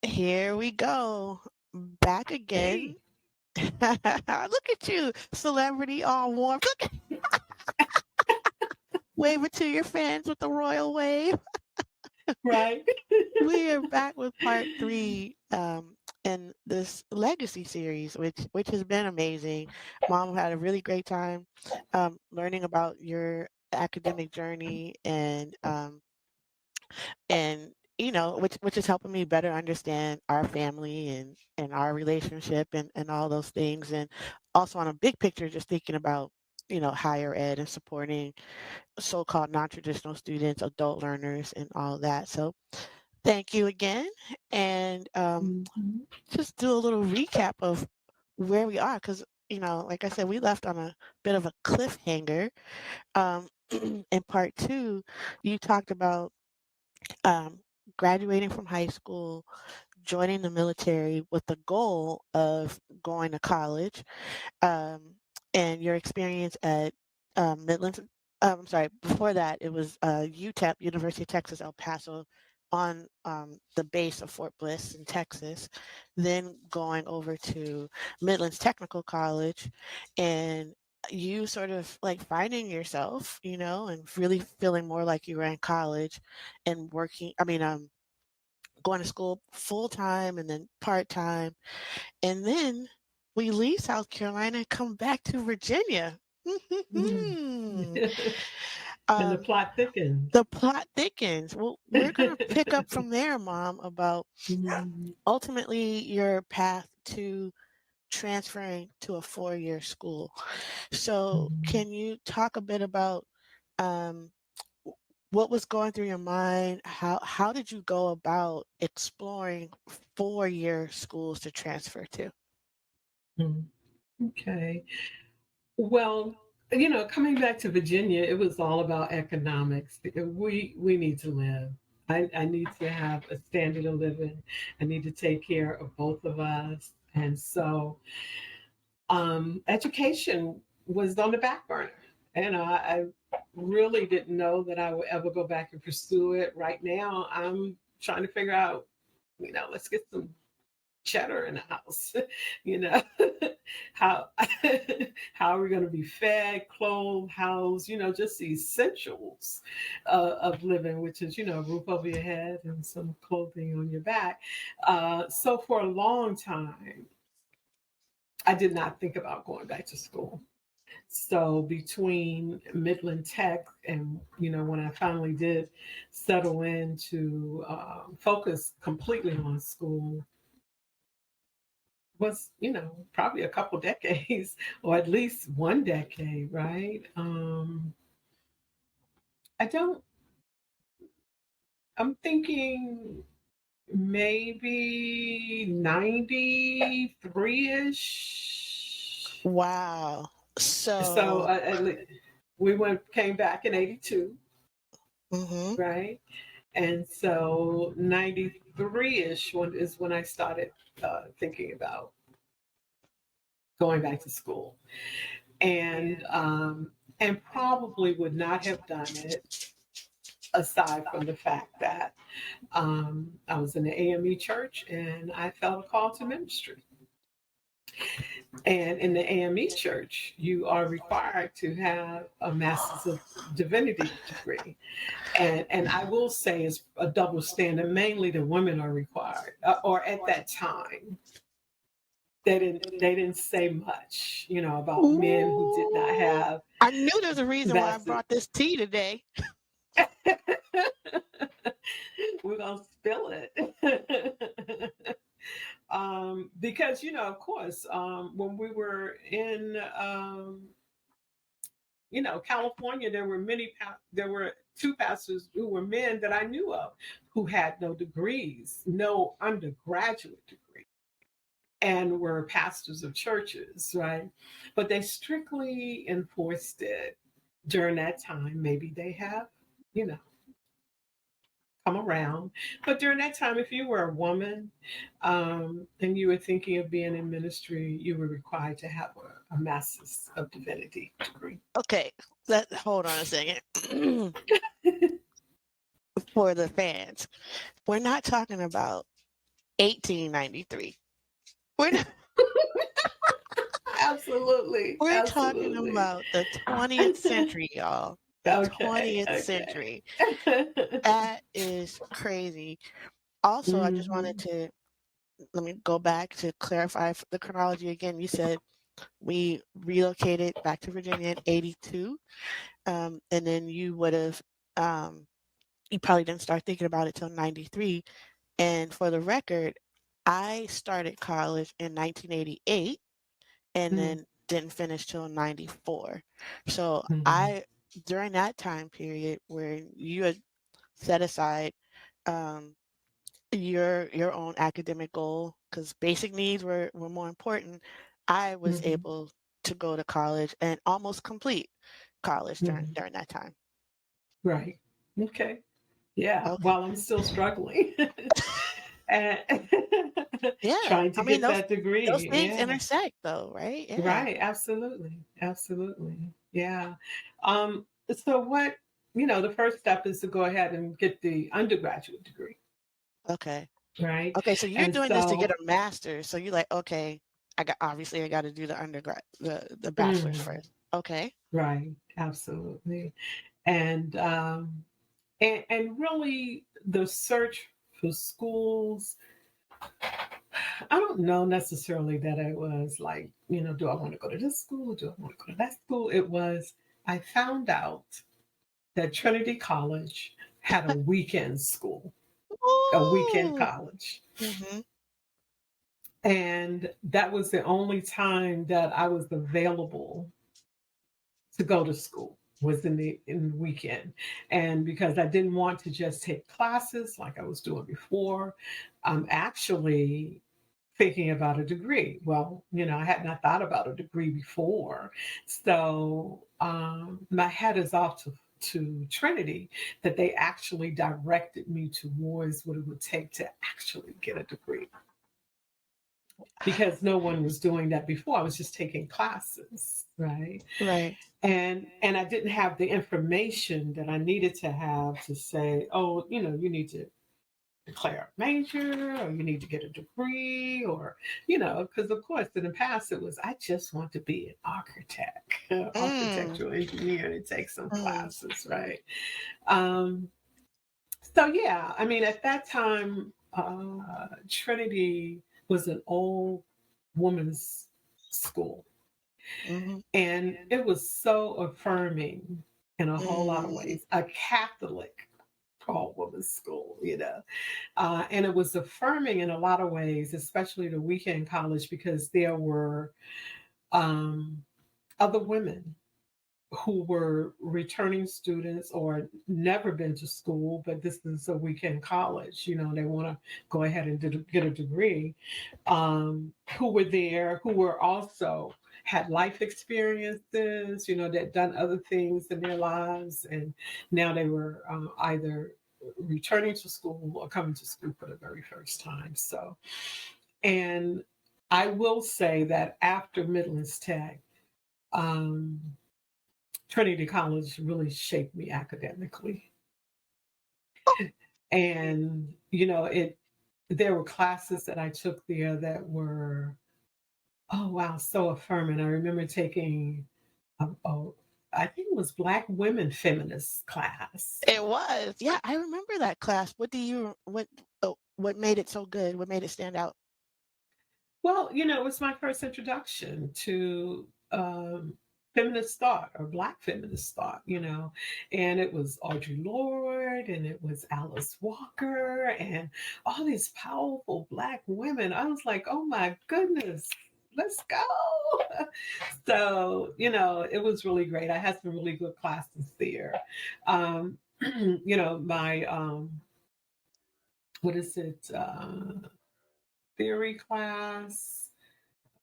Here we go. Back again. Hey, Look at you, celebrity all warm. Look, wave it to your fans with the royal wave. right? We are back with part three in this legacy series, which has been amazing. Mom had a really great time learning about your academic journey and which is helping me better understand our family and our relationship and all those things, and also on a big picture just thinking about higher ed and supporting so-called non-traditional students, adult learners, and all that. So thank you again, and Mhm. just do a little recap of where we are, because like I said, we left on a bit of a cliffhanger. um, in part two, you talked about um, graduating from high school, joining the military with the goal of going to college, um, and your experience at Midlands. I'm sorry, before that, it was UTEP, University of Texas, El Paso, on the base of Fort Bliss in Texas, then going over to Midlands Technical College, and you sort of like finding yourself, and really feeling more like you were in college and working. I mean, going to school full time and then part time, and then we leave South Carolina and come back to Virginia. Mhm. And the um, plot thickens. the plot thickens. Well, we're going to pick up from there, Mom, about Mhm. ultimately your path to transferring to a 4-year school. So, Mhm. can you talk a bit about um, what was going through your mind? How did you go about exploring 4-year schools to transfer to? Mhm. Okay. Well, coming back to Virginia, it was all about economics. We need to live. I need to have a standard of living. I need to take care of both of us. And so education was on the back burner. And I really didn't know that I would ever go back and pursue it. Right now, I'm trying to figure out, let's get some cheddar in the house. you know, how how are we going to be fed, clothed, housed? Just the essentials of living, which is a roof over your head and some clothing on your back. So for a long time, I did not think about going back to school. So between Midland Tech and when I finally did settle in to focus completely on school, was probably a couple decades or at least one decade, right? I don't. I'm thinking maybe 93 ish. Wow. So So, we came back in 82, mhm. right? And so 93 ish is when I started thinking about going back to school, and and probably would not have done it aside from the fact that I was in the AME church and I felt a call to ministry. And in the AME church, you are required to have a Master's of Divinity degree. And I will say it's a double standard. Mainly the women are required, or at that time, they didn't say much, about men who did not Ooh, have I knew there's a reason why I Master. brought this tea today. We're gonna spill it. Because of course, when we were in California, there were two pastors who were men that I knew of who had no degrees, no undergraduate degree, and were pastors of churches, right? But they strictly enforced it during that time. Maybe they have, you know, come around. But during that time, if you were a woman and you were thinking of being in ministry, you were required to have a Master's of Divinity degree. Okay, hold on a second. For the fans, we're not talking about 1893. We're not, Absolutely, we're talking absolutely. about the 20th century, y'all. The Okay, 20th okay. century. That is crazy. Also, I just wanted Mhm, to let me go back to clarify the chronology again. You said we relocated back to Virginia in 82, and then you would have, um, you probably didn't start thinking about it till 93. And for the record, I started college in 1988 and mm, then didn't finish till 94. So mhm, I, during that time period where you had set aside, um, your own academic goal because basic needs were more important. I was mhm, able to go to college and almost complete college mhm. during that time. Right. Okay. Yeah, Okay. while I'm still struggling and Yeah. trying to I mean get that those degree. things Yeah. intersect though, right? Yeah. Right. Absolutely. Absolutely. Yeah. Um, so the first step is to go ahead and get the undergraduate degree, Okay. right? Okay, so you're And doing this to get a so, master's. So you're like, okay, I got to do the undergrad, the bachelor's mhm, first. Okay. right, absolutely. And and really the search for schools, I don't know necessarily that it was like, do I want to go to this school? Do I want to go to that school? It was, I found out that Trinity College had a weekend school, a weekend Ooh. college. Mhm. And that was the only time that I was available to go to school was in the weekend. And because I didn't want to just take classes like I was doing before, I'm actually thinking about a degree. Well, I had not thought about a degree before. So my head is off to Trinity, that they actually directed me towards what it would take to actually get a degree, because no one was doing that before. I was just taking classes, right? Right. And I didn't have the information that I needed to have to say, oh, you need to declare a major, or you need to get a degree, or because of course in the past it was, I just want to be an architect, Mm. architectural engineer, and take some Mm. classes, right? um so yeah, I mean, at that time, Trinity was an old woman's school, Mhm. and it was so affirming in a whole lot of Mm. ways. A Catholic all women's school, and it was affirming in a lot of ways, especially the weekend college, because there were um, other women who were returning students or never been to school, but this is a weekend college. They want to go ahead and get a degree, who were there, who were also had life experiences, that done other things in their lives. And now they were either returning to school or coming to school for the very first time. So, and I will say that after Midlands Tech, um, Trinity College really shaped me academically. And, there were classes that I took there that were, oh wow, so affirming. I remember taking a I think it was Black women feminist class. It was. Yeah, I remember that class. What made it so good? What made it stand out? Well, it was my first introduction to feminist thought, or Black feminist thought, and it was Audre Lorde, and it was Alice Walker, and all these powerful Black women. I was like, oh my goodness, let's go. So, it was really great. I had some really good classes there. Um, my, what is it, theory class,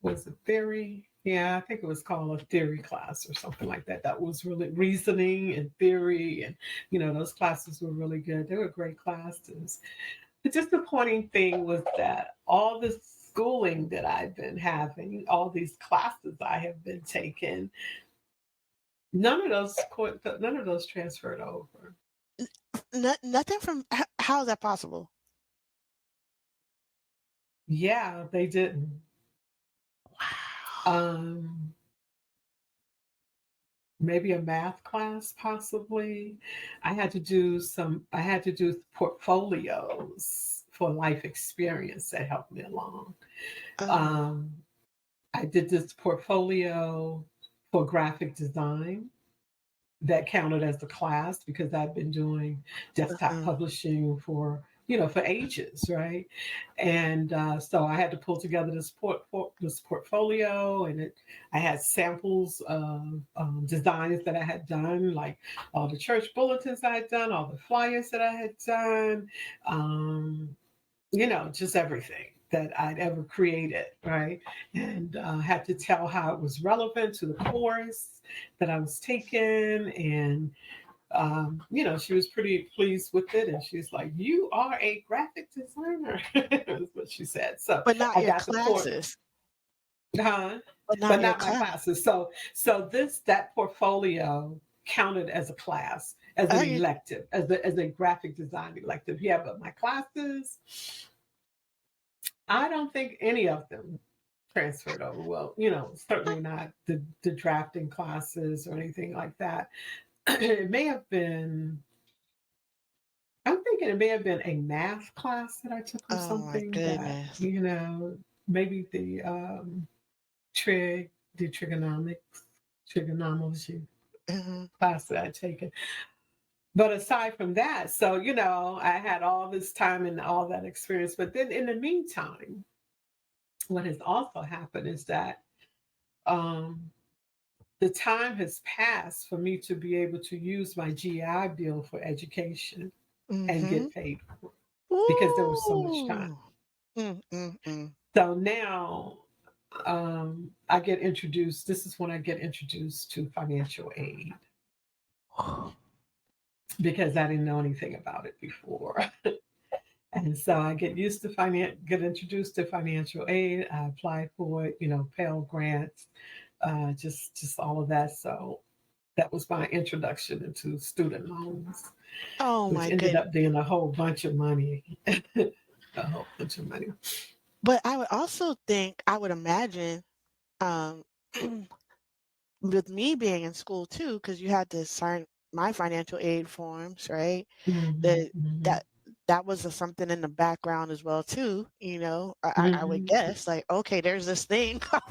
was it theory? Yeah, I think it was called a theory class or something like that. That was really reasoning and theory, and those classes were really good. They were great classes. The disappointing thing was that all the schooling that I've been having, all these classes I have been taking, none of those transferred over. Nothing from how is that possible? Yeah, they didn't. Wow. Um, Maybe a math class, possibly. I had to do portfolios for life experience that helped me along. Oh, Um, I did this portfolio for graphic design that counted as a class because I've been doing desktop uh-huh, publishing for for ages, right? And so I had to pull together this portfolio, and I had samples of designs that I had done, like all the church bulletins I had done, all the flyers that I had done, um, just everything that I'd ever created, right? And had to tell how it was relevant to the course that I was taking. And, she was pretty pleased with it. And she's like, "You are a graphic designer," is what she said. So but not I your got the port, classes, huh? but not But your not my class. classes. So that portfolio counted as a class, as an Okay, elective, as a graphic design elective. Yeah, but my classes, I don't think any of them transferred over. Well, certainly not the drafting classes or anything like that. It may have been, I'm thinking it may have been a math class that I took or oh my something that, goodness. maybe trig, the trigonometry Mhm. class that I'd taken. But aside from that, so, I had all this time and all that experience. But then in the meantime, what has also happened is that um, the time has passed for me to be able to use my GI Bill for education and Mhm. get paid for it because there was so much time. Ooh. Mm. So now I get introduced. This is when I get introduced to financial aid because I didn't know anything about it before. And so I get introduced to financial aid. I applied for it, Pell grants, just all of that. So that was my introduction into student loans, Oh which my ended goodness. up being a whole bunch of money. A whole bunch of money. But I would also think, I would imagine, um, with me being in school too, because you had to sign my financial aid forms, right? Hmm. That Hmm. that that was something in the background as well too, I would Hmm. guess, like, okay, there's this thing called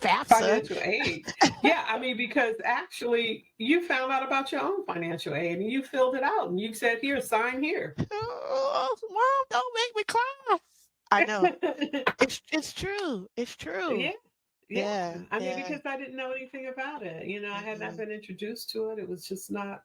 FAFSA. Financial aid. Yeah, I mean, because actually you found out about your own financial aid and you filled it out and you said, "Here, sign here." Oh, Mom, don't make me cry. I know. It's true. It's true. Yeah, yeah. Yeah, I mean, yeah. because I didn't know anything about it. I had not Mhm. been introduced to it. It was just not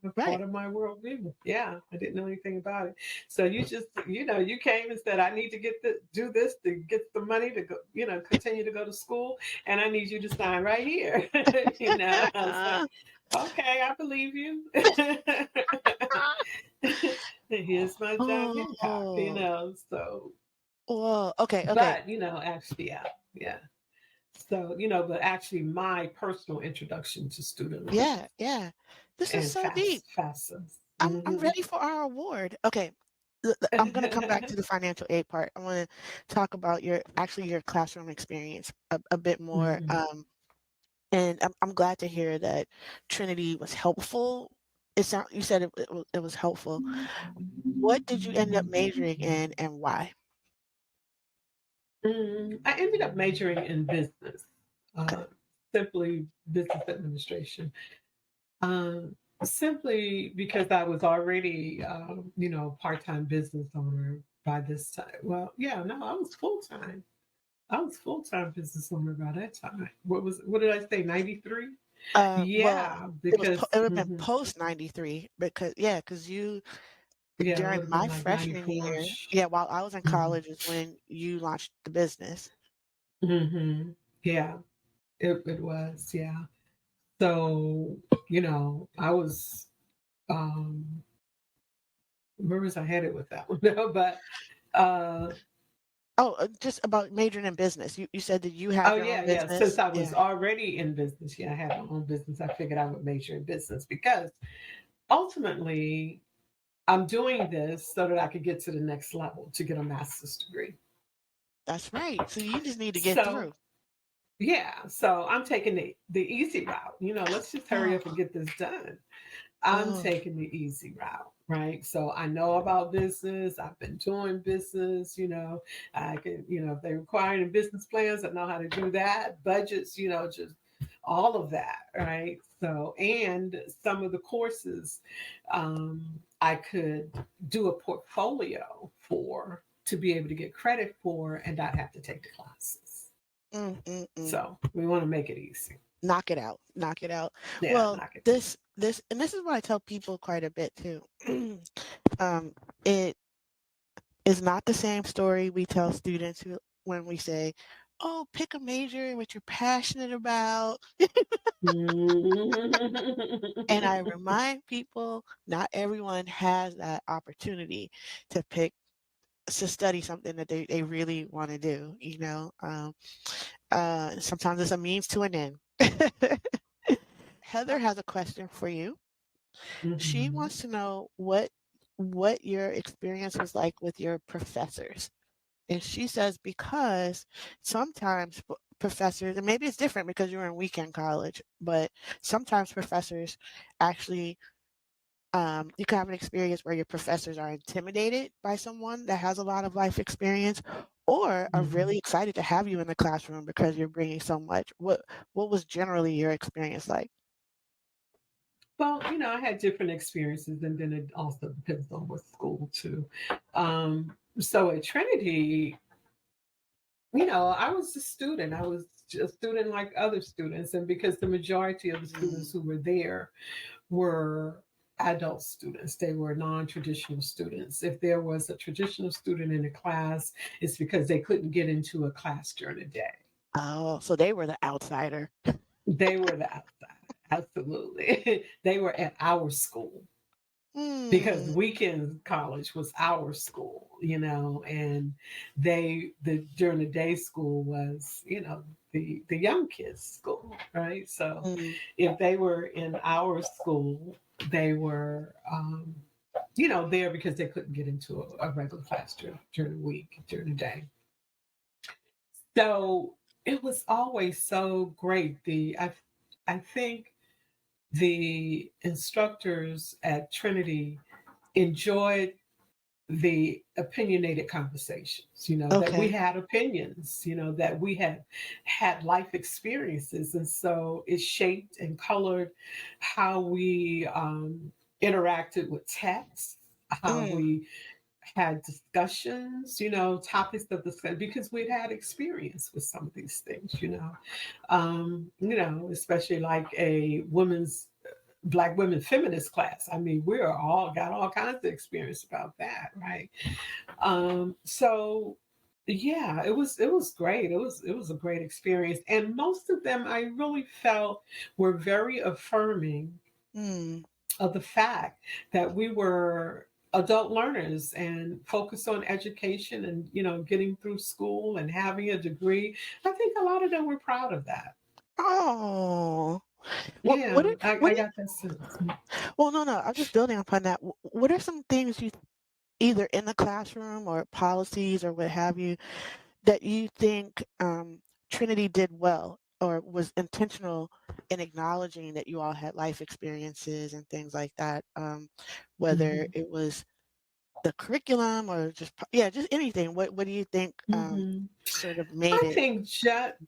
a Right. part of my worldview. Yeah, I didn't know anything about it. So you just, you came and said, "I need to do this to get the money to go, continue to go to school, and I need you to sign right here." I was like, "Okay, I believe you." Here's my John Hancock. Oh, So, well, okay, okay. but actually, yeah, yeah. So, but actually, my personal introduction to student loans Yeah, yeah. This is and so deep. FAFSA. I'm Hmm. ready for our award. Okay. I'm gonna come back to the financial aid part. I want to talk about your classroom experience a bit more. Hmm. And I'm glad to hear that Trinity was helpful. You said it was helpful. What did you end up majoring in and why? I ended up majoring in business, Okay. uh, simply business administration, simply because I was already, part-time business owner by this time. Well, yeah, no, I was full-time. I was full-time business owner by that time. What did I say? 93? Well, Yeah, because it would have been post 93 because yeah, because you yeah, it would during have been my like freshman 94. year, yeah, while I was in Mm-hmm. college is when you launched the business. Mm-hmm. Yeah, it was. Yeah. So, I was, um, where was I headed with that one? No, but, uh, Oh, just about majoring in business. You said that you had oh, your own yeah, yeah. Since business. I was Yeah. already in business, yeah, I had my own business. I figured I would major in business because ultimately I'm doing this so that I could get to the next level to get a master's degree. That's right. So you just need to get So through. yeah, so I'm taking the easy route. Let's just hurry up and Oh, get this done. I'm oh. taking the easy route, right? So I know about business. I've been doing business. I can, if they're requiring business plans, I know how to do that. Budgets, just all of that, right? So, and some of the courses I could do a portfolio for to be able to get credit for and not have to take the classes. Mm, mm, mm. So we want to make it easy. Knock it out. Knock it out. Yeah, Well, knock it down. this is what I tell people quite a bit too. um, it is not the same story we tell students when we say, "Oh, pick a major what you're passionate about." And I remind people not everyone has that opportunity to pick to study something that they really want to do, sometimes it's a means to an end. Heather has a question for you. She Mhm. wants to know what your experience was like with your professors. And she says because sometimes professors, and maybe it's different because you're in weekend college, but sometimes professors actually, you can have an experience where your professors are intimidated by someone that has a lot of life experience, or are Mhm. really excited to have you in the classroom because you're bringing so much. What was generally your experience like? Well, I had different experiences, and then it also depends on what school too. So at Trinity, I was a student. I was a student like other students, and because the majority of the Mm. students who were there were adult students, they were non-traditional students. If there was a traditional student in a class, it's because they couldn't get into a class during the day. Oh, so they were the outsider. They were the outside. Absolutely. They were at our school because Hmm. weekend college was our school, and the during the day school was, the young kids school, right? So Mm. if they were in our school, they were there because they couldn't get into a regular class during the week, during the day. So it was always so great. I think the instructors at Trinity enjoyed the opinionated conversations, that we Okay. had opinions, that we had life experiences. And so it shaped and colored how we interacted with text, how Mm. we had discussions, topics of discussion, because we'd had experience with some of these things, especially like a women's Black women feminist class. I mean, we're all got all kinds of experience about that, right? So yeah, it was great. It was a great experience, and most of them I really felt were very affirming Mm. of the fact that we were adult learners and focused on education and getting through school and having a degree. I think a lot of them were proud of that. Oh. What Yeah, are I what are got that sense. well, no, no, I'm just building upon that. What are some things you either in the classroom or policies or what have you that you think Trinity did well or was intentional in acknowledging that you all had life experiences and things like that? Whether Mhm. it was the curriculum or just yeah, just anything. What do you think Mhm. sort of made I it? think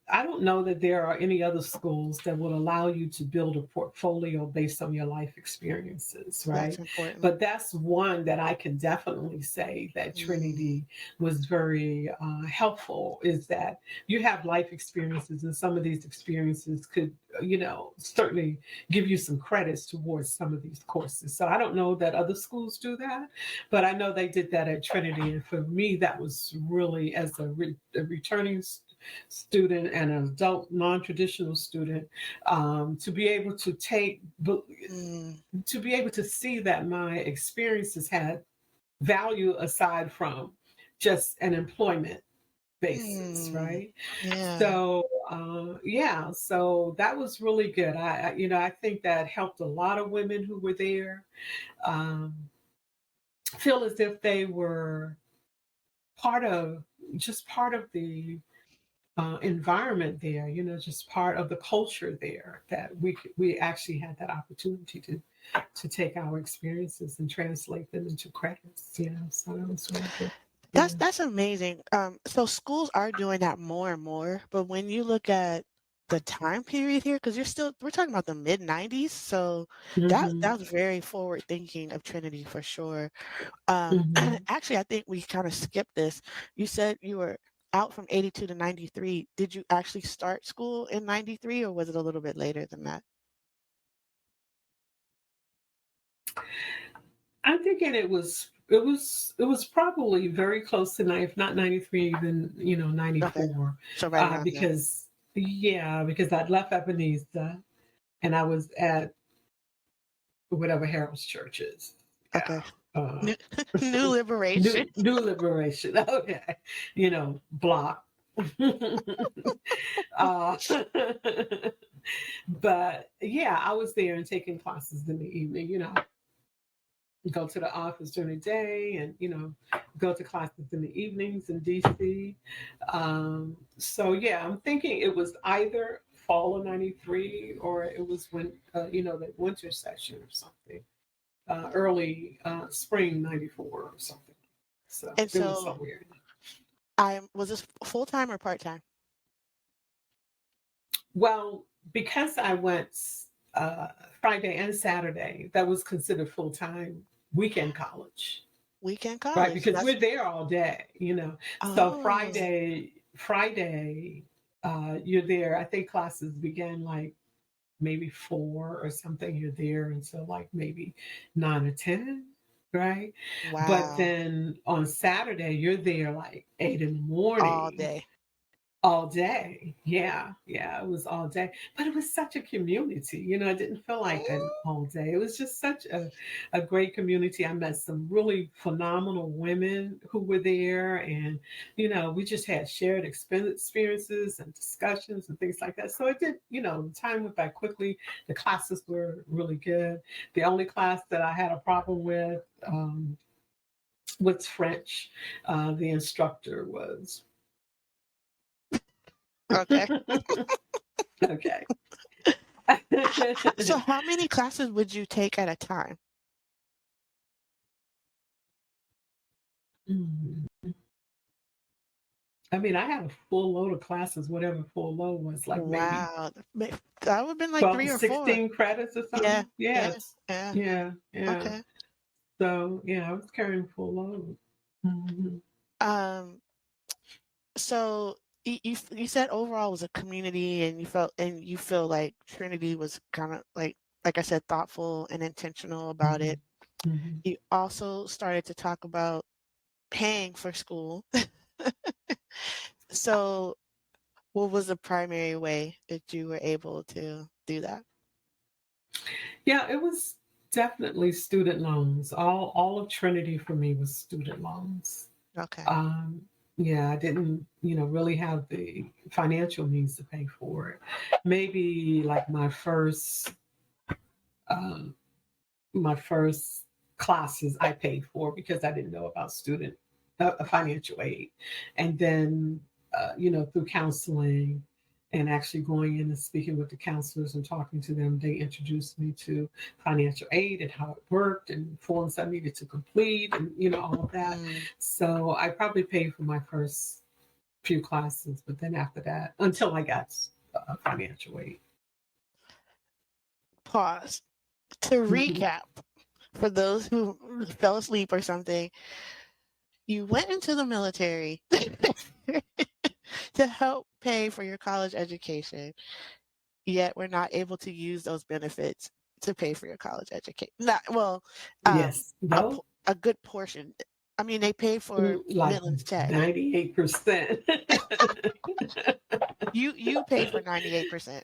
I don't know that there are any other schools that would allow you to build a portfolio based on your life experiences, That's right? important. But that's one that I can definitely say that Mm, Trinity was very helpful, is that you have life experiences, and some of these experiences could, certainly give you some credits towards some of these courses. So I don't know that other schools do that, but I know they did that at Trinity. And for me, that was really, as a returning student and an adult non-traditional student, to be able to mm, to be able to see that my experiences had value aside from just an employment basis, mm, right? yeah. So yeah, so that was really good. I think that helped a lot of women who were there um, feel as if they were part of part of the environment there, just part of the culture there, that we actually had that opportunity to take our experiences and translate them into credits. So that was really good. Yeah. That's amazing. So schools are doing that more and more, but when you look at the time period here, because we're talking about the mid-90s, so Hmm. that was very forward thinking of Trinity for sure. Hmm. Actually, I think we kind of skipped this. You said you were out from 82 to 93. Did you actually start school in 93, or was it a little bit later than that? I'm thinking it was probably very close to if not 93, even Okay, 94, so right around there. because I'd left Ebenezer and I was at whatever Harold's Church is. Okay. Yeah. New, new liberation. New Liberation. Okay. Block. uh, but yeah, I was there and taking classes in the evening. Go to the office during the day, and go to classes in the evenings in DC. So yeah, I'm thinking it was either fall of 93, or it was when the winter session or something, early spring 94 or something. So And it was so somewhere. I was this full time or part time? Well, because I went uh, Friday and Saturday, that was considered full time weekend college, Weekend right? college. Because That's we're there all day. So oh Friday, you're there. I think classes began like maybe 4 or something. You're there until like maybe 9 or 10, right? But wow, then on Saturday, you're there like 8 in the all morning, day. all day. Yeah, it was all day. But it was such a community. I didn't feel like an all day. It was just such a great community. I met some really phenomenal women who were there. And, we just had shared experiences and discussions and things like that. So it did, time went by quickly. The classes were really good. The only class that I had a problem with was French. The instructor was. Okay. Okay. So how many classes would you take at a time? Mm. I mean, I had a full load of classes, whatever full load was, like maybe Wow, that would have been like 12 three to or four. 16 credits or Yeah, something. yeah, Yes. yeah. Yeah. Okay. So, yeah, I was carrying full load. Hmm. Um, so you said overall it was a community, and you feel like Trinity was kind of like I said, thoughtful and intentional about Hmm. it. Hmm. You also started to talk about paying for school. So what was the primary way that you were able to do that? Yeah, it was definitely student loans. All of Trinity for me was student loans. Okay. Um, yeah, I didn't, really have the financial means to pay for it. Maybe like um, my first classes I paid for because I didn't know about student financial aid, and then through counseling and actually going in and speaking with the counselors and talking to them, they introduced me to financial aid and how it worked and forms I needed to complete, and all of that. Mm, So I probably paid for my first few classes, but then after that, until I got financial aid. pause. To recap, for those who fell asleep or something, you went into the military to help pay for your college education, yet we're not able to use those benefits to pay for your college education. Not well, Yes, no, a good portion. I mean, they pay for like Midlands Tech. 98%. You paid for 98%.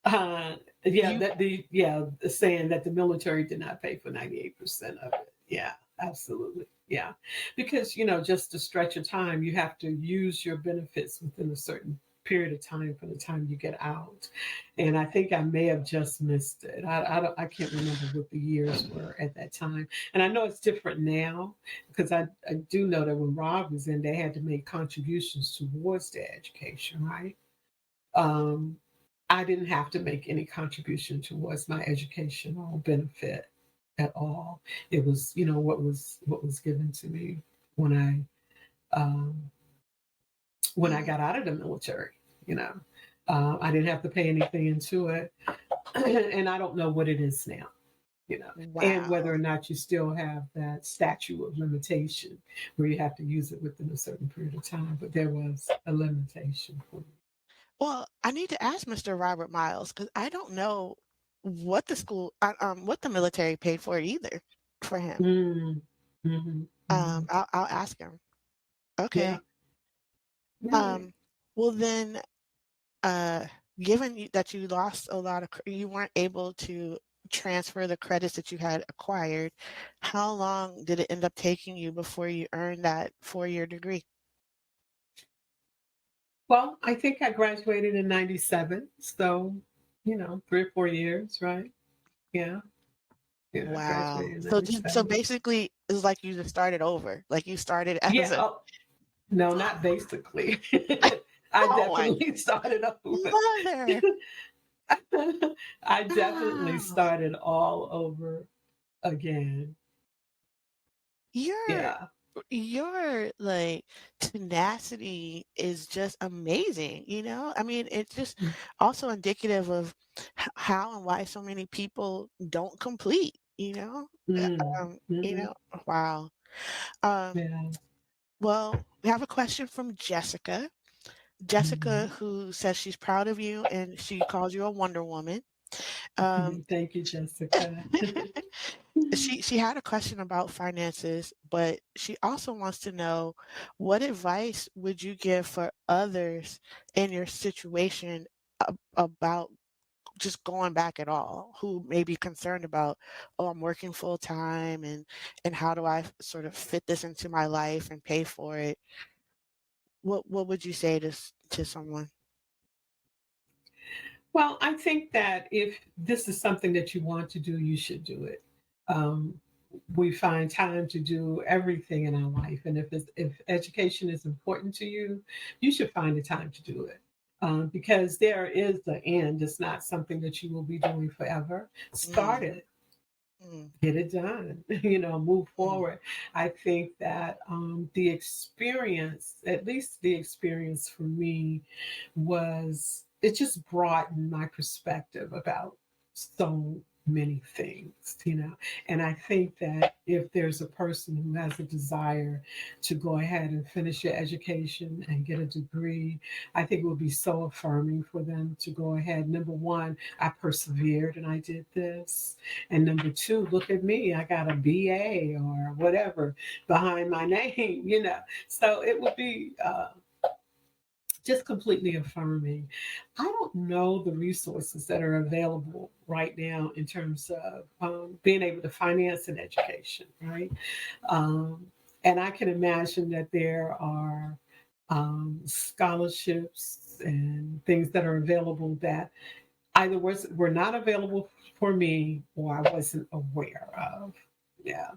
Uh, yeah, You saying that the military did not pay for 98% of it. Yeah, absolutely. Yeah, because just to stretch your time, you have to use your benefits within a certain period of time from the time you get out. And I think I may have just missed it. I can't remember what the years were at that time. And I know it's different now because I do know that when Rob was in, they had to make contributions towards their education, right? Um, I didn't have to make any contribution towards my educational benefit at all. It was, what was given to me when um, I Mm. got out of the military. You know, I didn't have to pay anything into it, and I don't know what it is now. And whether Wow. or not you still have that statute of limitation where you have to use it within a certain period of time, but there was a limitation for me. Well, I need to ask Mr. Robert Miles because I don't know what the school, what the military paid for either for him. Mm, hmm hmm I'll ask him. Yeah, Okay. yeah. Um, well then, uh, given that you lost a lot of, you weren't able to transfer the credits that you had acquired, how long did it end up taking you before you earned that 4-year degree? Well, I think I graduated in '97, so 3 or 4 years, right? Yeah, yeah. I Wow. graduated in So '97. basically, it's like you just started over. Like you started Yeah. as a, Oh no, not basically. I oh my definitely started over. mother. I definitely Wow. started all over again. Your Yeah. your like tenacity is just amazing, you know? I mean, it's just also indicative of how and why so many people don't complete, you know? Mm. You Hmm. know, wow. Um, Yeah. well, we have a question from Jessica. Jessica, Hmm. who says she's proud of you and she calls you a Wonder Woman. Um, Thank you, Jessica. she had a question about finances, but she also wants to know what advice would you give for others in your situation about just going back at all, who may be concerned about, oh, I'm working full time and how do I sort of fit this into my life and pay for it? What would you say to someone? Well, I think that if this is something that you want to do, you should do it. Um, we find time to do everything in our life, and if education is important to you, you should find the time to do it. Because there is the end. It's not something that you will be doing forever. Start Mm, it, mm, get it done. Move mm. forward. I think that the experience, at least the experience for me, was it just broadened my perspective about so many things. And I think that if there's a person who has a desire to go ahead and finish your education and get a degree, I think it would be so affirming for them to go ahead. Number one, I persevered and I did this. And number two, look at me, I got a BA or whatever behind my name. So it would be just completely affirming. I don't know the resources that are available right now in terms of being able to finance an education, right? Um, and I can imagine that there are scholarships and things that are available that either were not available for me or I wasn't aware of. Yeah.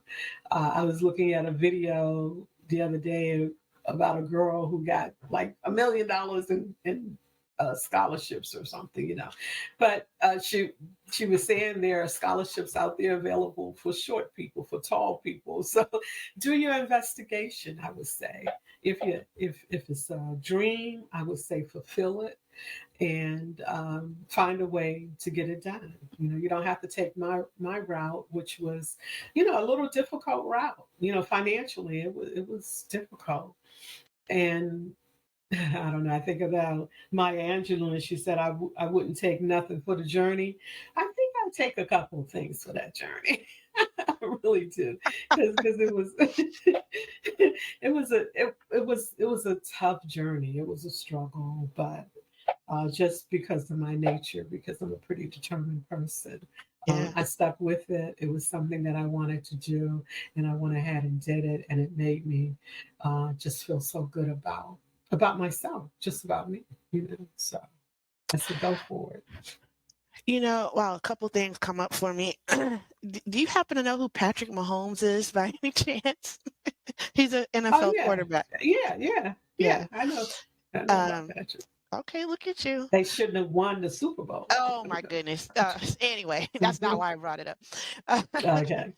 I was looking at a video the other day about a girl who got like $1 million in scholarships or something. But she was saying there are scholarships out there available for short people, for tall people. So do your investigation. I would say if it's a dream, I would say fulfill it and find a way to get it done. You don't have to take my route, which was, a little difficult route. Financially, it was difficult, and I don't know. I think about Maya Angelou, and she said, I wouldn't take nothing for the journey. I think I'd take a couple of things for that journey. I really do, because it was it was a tough journey. It was a struggle, but just because of my nature, because I'm a pretty determined person. Yeah. I stuck with it. It was something that I wanted to do, and I went ahead and did it, and it made me just feel so good about about myself, just about me, you know. So I said, go for it. Wow, a couple things come up for me. Do you happen to know who Patrick Mahomes is by any chance? He's an Oh NFL yeah, quarterback. yeah. Yeah. I know about Um, Patrick. okay, look at you. They shouldn't have won the Super Bowl. Oh You my know, goodness. Patrick. Anyway, that's not Hmm. why I brought it up. Okay.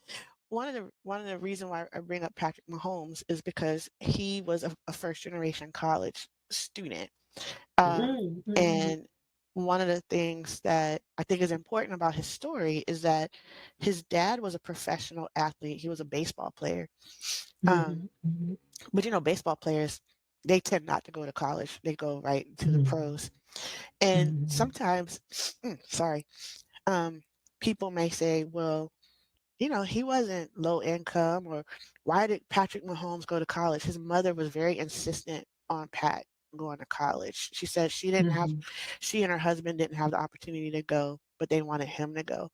One of the reason why I bring up Patrick Mahomes is because he was a first generation college student. Mm-hmm. And one of the things that I think is important about his story is that his dad was a professional athlete. He was a baseball player. Um, Hmm. Hmm. but baseball players, they tend not to go to college. They go right to the Hmm. pros. And Hmm. sometimes, sorry, um, people may say, well, he wasn't low income, or why did Patrick Mahomes go to college? His mother was very insistent on Pat going to college. She said Hmm. she and her husband didn't have the opportunity to go, but they wanted him to go.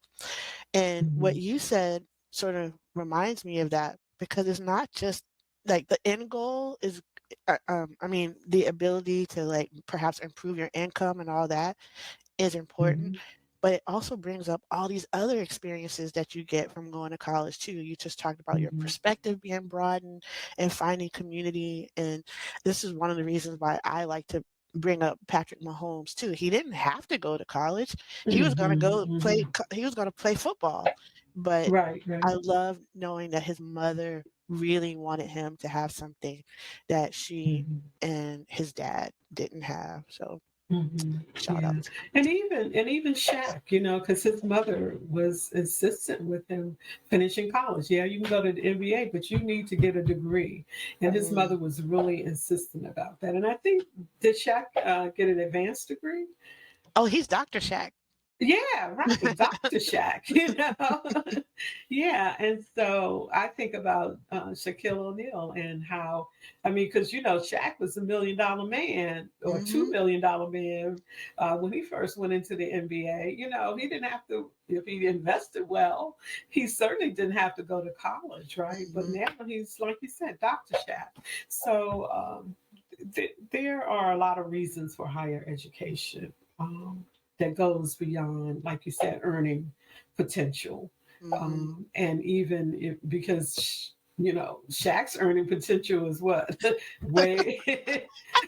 And what Hmm. you said sort of reminds me of that, because it's not just like the end goal is, I mean, the ability to like perhaps improve your income and all that is important, Hmm. but it also brings up all these other experiences that you get from going to college too. You just talked about your Hmm. perspective being broadened and finding community. And this is one of the reasons why I like to bring up Patrick Mahomes too. He didn't have to go to college. He was going to Hmm. go play, Hmm. he was going to play football. But Right, right. I love knowing that his mother really wanted him to have something that she Hmm. and his dad didn't have. So Hmm. shout out Yeah, to and even Shaq, because his mother was insistent with him finishing college. Yeah, you can go to the NBA, but you need to get a degree, and his him. mother was really insistent about that. And I think did Shaq get an advanced degree? Oh, he's Dr. Shack. Yeah, right. Dr. Shaq, yeah. And so I think about Shaquille O'Neal and how, I mean, because, Shaq was $1 million man or Mhm, $2 million man when he first went into the NBA. He didn't have to, if he invested well, he certainly didn't have to go to college, right? But mhm, now he's, like you said, Dr. Shaq. So there are a lot of reasons for higher education. That goes beyond, like you said, earning potential. mhm. And even if, because, Shaq's earning potential is what? way,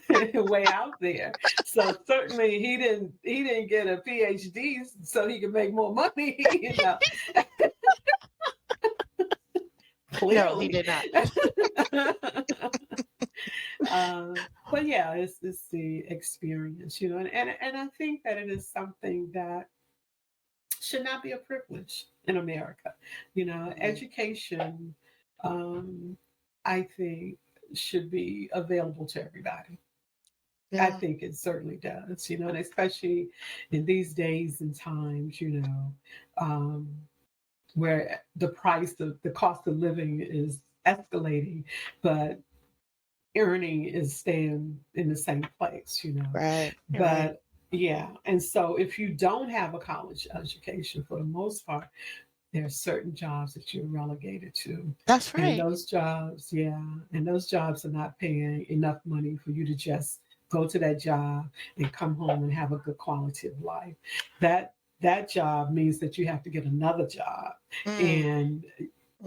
way out there. So certainly he didn't get a PhD so he could make more money, No, he clearly. did not. But yeah, it's the experience, and I think that it is something that should not be a privilege in America. Mhm. Education, um, I think, should be available to everybody. I Yeah, think it certainly does, and especially in these days and times, um, where the cost of living is escalating, but earning is staying in the same place. right, you're right. But yeah, and so if you don't have a college education, for the most part, there are certain jobs that you're relegated to. That's And right. those jobs, yeah, and those jobs are not paying enough money for you to just go to that job and come home and have a good quality of life. That job means that you have to get another job, Mm, and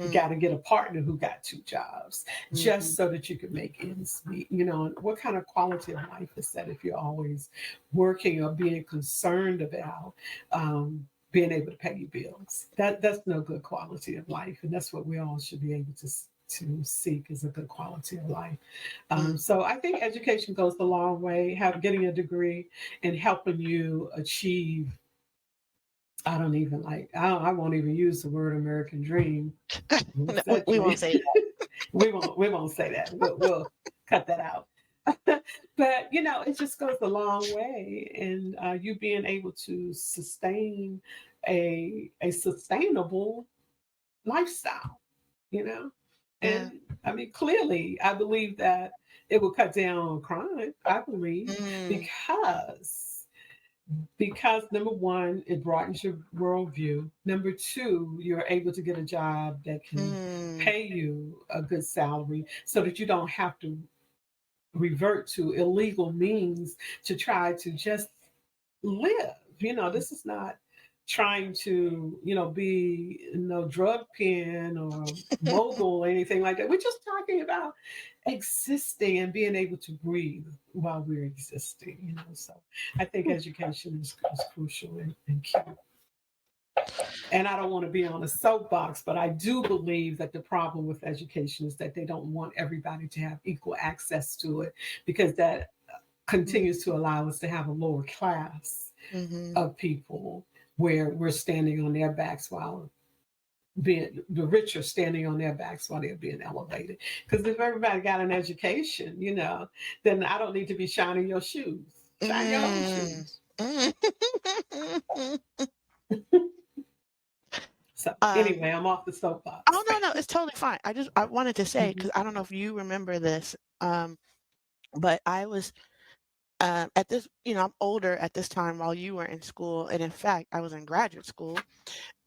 you mm, got to get a partner who got two jobs just mhm. so that you can make ends meet. What kind of quality of life is that if you're always working or being concerned about being able to pay your bills? That's no good quality of life, and that's what we all should be able to seek, is a good quality of life. Mm. So I think education goes a long way. Getting a degree and helping you achieve. I won't even use the word American dream. No, What's we that we won't dream? say We won't say that. We'll cut that out. But it just goes a long way in you being able to sustain a sustainable lifestyle. You know, that. Yeah. and I mean, clearly, I believe that it will cut down on crime. I believe Mm, because number one, it broadens your worldview. Number two, you're able to get a job that can mm, pay you a good salary so that you don't have to revert to illegal means to try to just live. This is not trying to, be no drug pen or mogul or anything like that. We're just talking about existing and being able to breathe while we're existing. So I think education is crucial and key. And I don't want to be on a soapbox, but I do believe that the problem with education is that they don't want everybody to have equal access to it, because that continues to allow us to have a lower class Mm-hmm. of people where we're standing on their backs while being the rich are standing on their backs while they're being elevated. Because if everybody got an education, then I don't need to be shining your shoes. Shine your own Mm. shoes. Mm. So um, anyway, I'm off the oh soapbox. no, it's totally fine. I wanted to say, Mhm, because I don't know if you remember this, but I was at this, I'm older at this time while you were in school, and in fact, I was in graduate school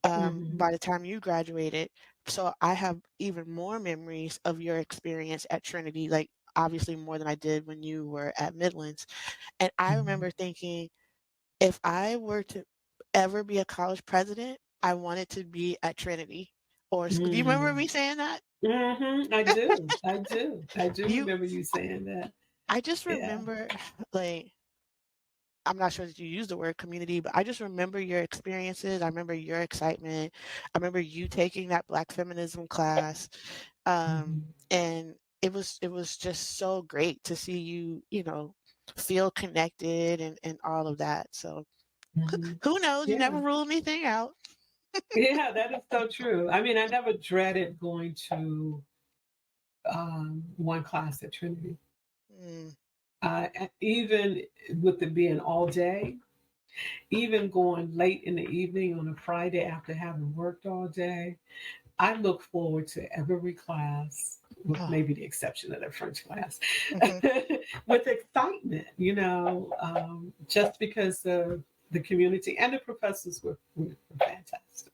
mhm, by the time you graduated. So I have even more memories of your experience at Trinity, like obviously more than I did when you were at Midlands. And I mhm. remember thinking, if I were to ever be a college president, I wanted to be at Trinity. Do you remember Mm. me saying that? I do. I do. I do You, remember you saying that. I just Yeah. remember, like, I'm not sure that you use the word community, but I just remember your experiences. I remember your excitement. I remember you taking that Black feminism class, um, Mhm, and it was just so great to see you, feel connected and all of that. So mhm. who knows? You never Yeah. rule anything out. Yeah, that is so true. I mean, I never dreaded going to one class at Trinity. Mm, Even with it being all day, even going late in the evening on a Friday after having worked all day, I look forward to every class, with oh, maybe the exception of the French class, mhm. with excitement, just because the community and the professors were fantastic.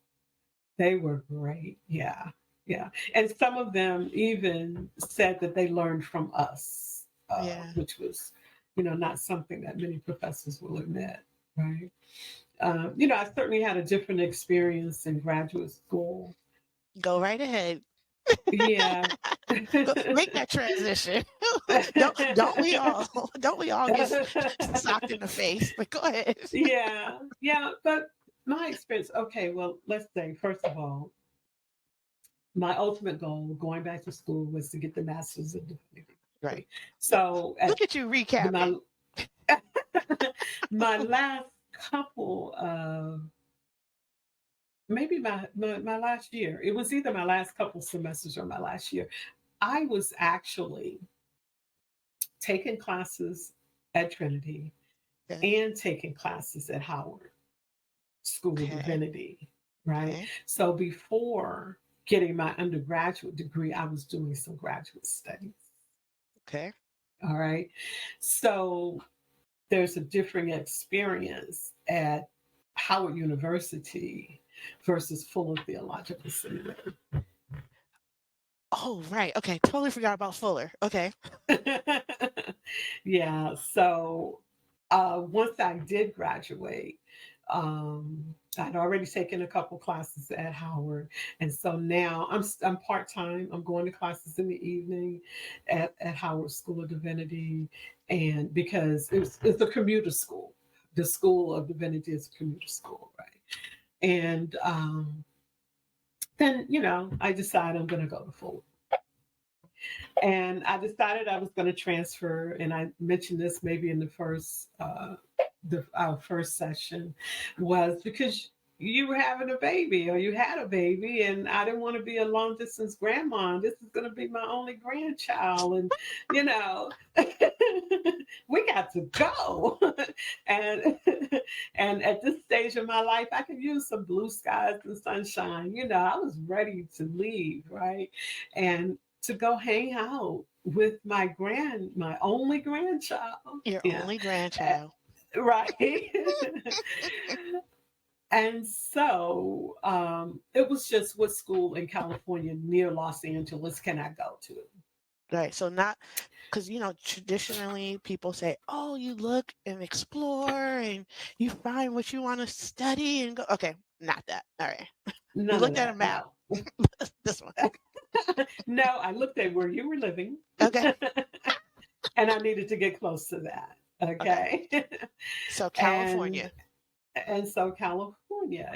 They were great. Yeah. Yeah. And some of them even said that they learned from us, Yeah. which was, not something that many professors will admit. Right. I certainly had a different experience in graduate school. Go right ahead. Yeah. Make that transition. Don't we all don't we all get socked in the face? But go ahead. Yeah. Yeah. But my experience, okay, well, let's say, first of all, my ultimate goal going back to school was to get the master's in divinity. Right. So at Look at you my recapping. my last couple of maybe my last year, it was either my last couple semesters or my last year, I was actually taking classes at Trinity Okay. and taking classes at Howard School of Okay. Divinity, right? Okay. So before getting my undergraduate degree, I was doing some graduate studies. Okay. All right. So there's a differing experience at Howard University versus Fuller Theological Seminary. Oh, right. Okay. Totally forgot about Fuller. Okay. Yeah. So once I did graduate, I'd already taken a couple classes at Howard, and so now I'm part time. I'm going to classes in the evening at Howard School of Divinity, and because it's a commuter school, the School of Divinity is a commuter school, right? And then I decided I'm going to go to Fuller. And I decided I was going to transfer, and I mentioned this maybe in the first our first session, was because you were having a baby or you had a baby, and I didn't want to be a long distance grandma. This is going to be my only grandchild, and you know we got to go. and and at this stage of my life, I could use some blue skies and sunshine. I was ready to leave, right? And to go hang out with my only grandchild. Your Yeah. only Eh, grandchild. right. And so it was just what school in California near Los Angeles can I go to? Right. So not because traditionally people say, "Oh, you look and explore and you find what you want to study and go." Okay, not that. All right. You None of looked at a that. map. No. This one. No, I looked at where you were living Okay. and I needed to get close to that. Okay. Okay. So and California. and so California,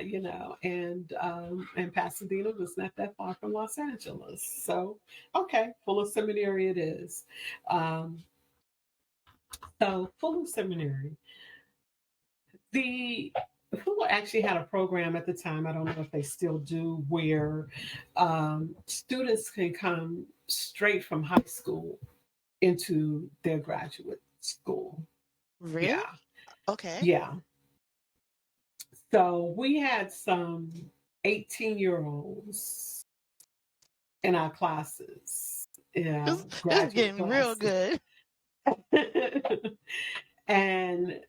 and Pasadena was not that far from Los Angeles. So okay, Fuller Seminary it is. Um, so Fuller Seminary, the Fuller actually had a program at the time. I don't know if they still do, where students can come straight from high school into their graduate school. Really? Yeah, Okay. yeah. So we had some 18-year-olds in our classes, yeah, This is graduate getting real classes. good. And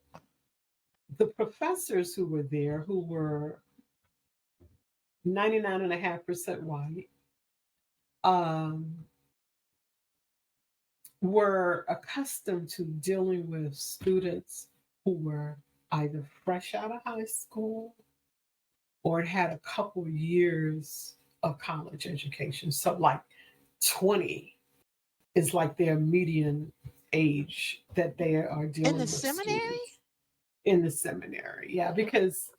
the professors who were there, who were 99.5% white, um, were accustomed to dealing with students who were either fresh out of high school or had a couple years of college education. So, like 20 is like their median age that they are In the dealing with seminary? students in the seminary. Yeah, because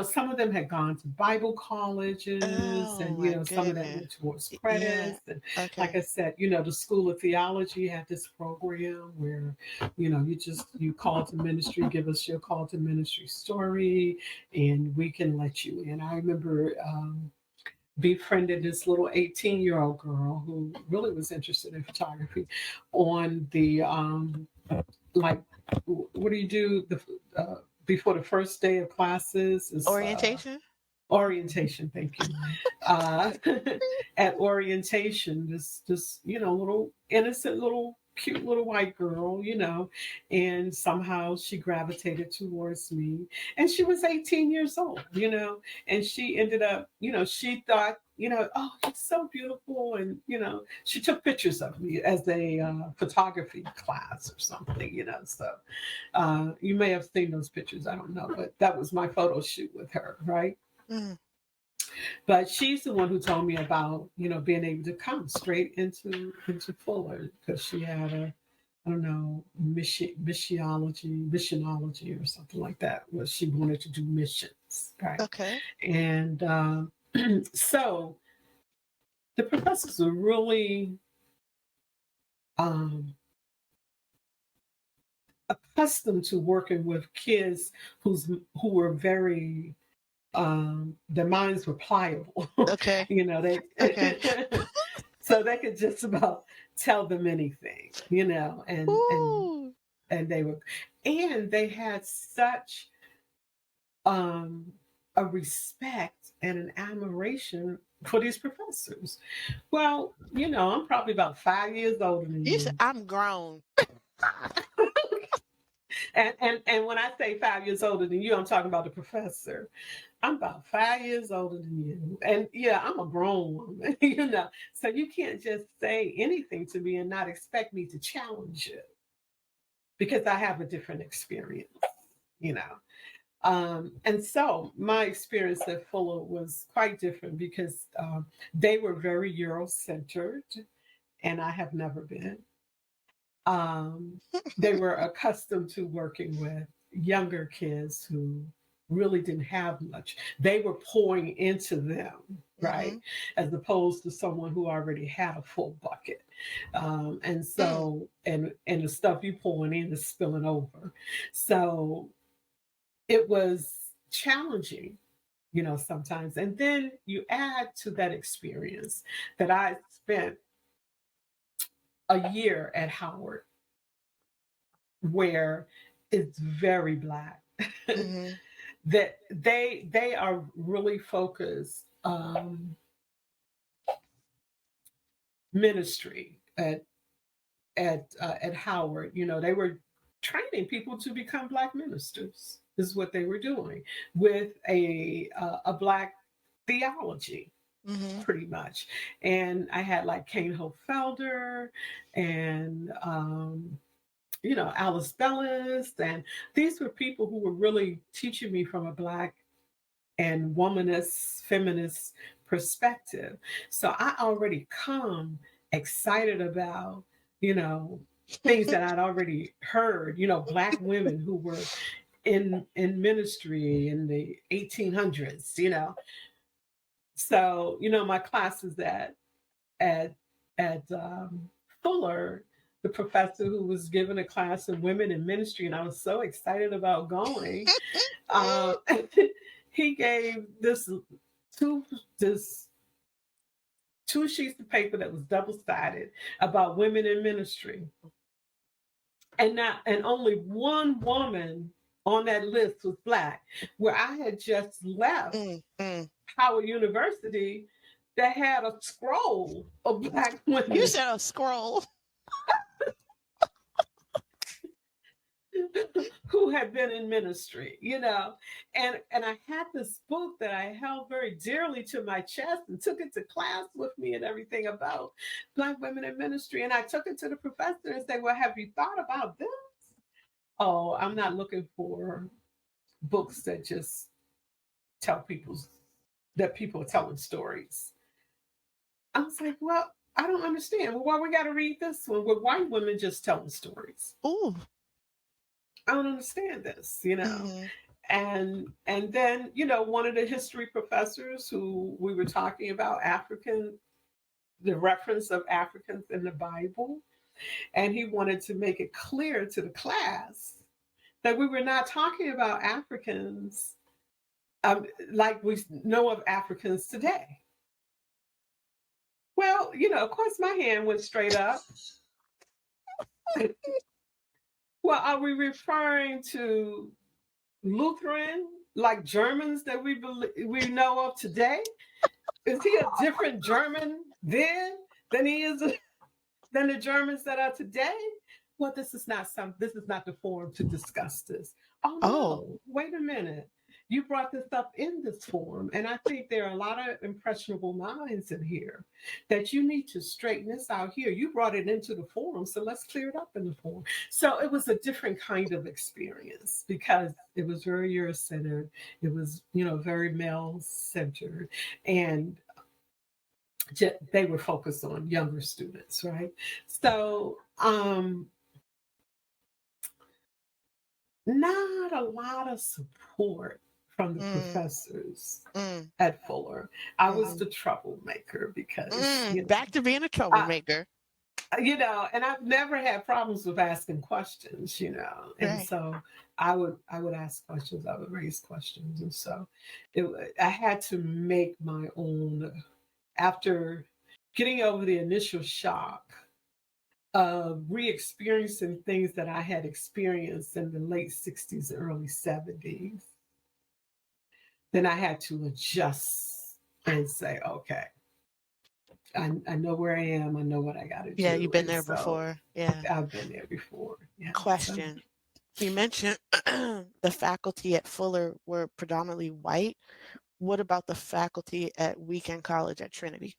some of them had gone to Bible colleges, Oh and my some of that goodness. went towards Yeah. credits. And like Okay. I said, the School of Theology had this program where you call to ministry, give us your call to ministry story, and we can let you in. I remember befriended this little 18-year-old girl who really was interested in photography on the like what do you do before the first day of classes is Orientation? orientation. Thank you. uh, at orientation, this little innocent little cute little white girl, and somehow she gravitated towards me, and she was 18 years old, and she ended up, she thought, oh, it's so beautiful, and she took pictures of me as a photography class or something, so you may have seen those pictures, I don't know, but that was my photo shoot with her, right? Mm. But she's the one who told me about being able to come straight into Fuller, because she had a, I don't know, missionology or something like that, where she wanted to do missions, right? Okay. And so the professors were really um, accustomed to working with kids who were very their minds were pliable. Okay. They Okay. so they could just about tell them anything, Ooh. and they had such um a respect and an admiration for these professors. Well, I'm probably about 5 years older than You said you. I'm grown. And when I say 5 years older than you, I'm talking about the professor. I'm about 5 years older than you. And yeah, I'm a grown woman, So you can't just say anything to me and not expect me to challenge it, because I have a different experience, you know. And so my experience at Fuller was quite different, because they were very Eurocentered, and I have never been. Um, they were accustomed to working with younger kids who really didn't have much. They were pouring into them, right? Mm-hmm. As opposed to someone who already had a full bucket. And Mm. so, and the stuff you pouring in is spilling over. So it was challenging, sometimes. And then you add to that experience that I spent a year at Howard, where it's very black. Mm-hmm. That they are really focused ministry at Howard. They were training people to become black ministers. Is what they were doing with a black theology. Mhm. pretty much. And I had like Kane Felder and Alice Bellis, and these were people who were really teaching me from a Black and womanist, feminist perspective. So I already come excited about, you know, things that I'd already heard, Black women who were in ministry in the 1800s, So, my classes at Fuller, the professor who was giving a class of women in ministry, and I was so excited about going. Uh, he gave two this two sheets of paper that was double sided about women in ministry, and only one woman on that list was Black, where I had just left Mm, mm. Howard University that had a scroll of Black You women said a scroll. who had been in ministry, and I had this book that I held very dearly to my chest and took it to class with me and everything about Black women in ministry. And I took it to the professor and said, "Well, have you thought about this?" "Oh, I'm not looking for books that just tell people are telling stories." I was like, "Well, I don't understand. Well, why we got to read this one with white women just telling stories? Ooh. I don't understand this." Mhm. And then one of the history professors who we were talking about the reference of Africans in the Bible, and he wanted to make it clear to the class that we were not talking about Africans like we know of Africans today. Well, of course my hand went straight up. Well, are we referring to Lutheran, like Germans that we know of today? Is he a different German then than he is than the Germans that are today? Well, this is not the forum to discuss this. Oh Oh. no, wait a minute. You brought this up in this forum, and I think there are a lot of impressionable minds in here that you need to straighten this out here. You brought it into the forum, so let's clear it up in the forum. So it was a different kind of experience because it was very Eurocentered. It was, very male centered, and they were focused on younger students, right? So, not a lot of support from the Mm, professors mm, at Fuller. I was mhm. the troublemaker because, Back to being a I, troublemaker. and I've never had problems with asking questions, and Right. so I would ask questions, I would raise questions, and so I had to make my own after getting over the initial shock of re-experiencing things that I had experienced in the late 60s, early 70s. Then I had to adjust and say, okay, I know where I am. I know what I got to Yeah, you've do. been And there so before. Yeah. I've been there before. Yeah. So, Question. You mentioned the faculty at Fuller were predominantly white. What about the faculty at Weekend College at Trinity?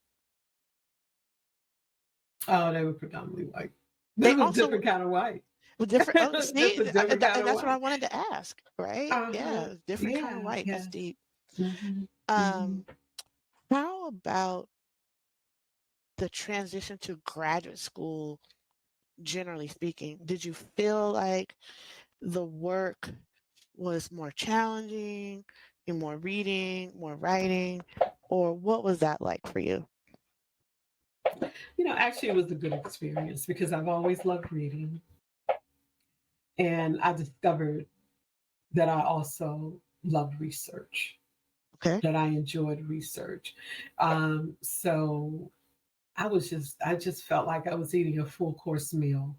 oh, they were predominantly white. This They is a also different kind of white. were different. Oh, This see, is a different kind and of that's what I white. wanted to ask, right? Uh huh. Yeah, different kind of Yeah. white. Yeah. That's deep. Mm-hmm. Mm-hmm. Um, how about the transition to graduate school, generally speaking? Did you feel like the work was more challenging, and more reading, more writing, or what was that like for you? Actually, it was a good experience because I've always loved reading. And I discovered that I also loved research, Okay. that I enjoyed research. So I just felt like I was eating a full course meal,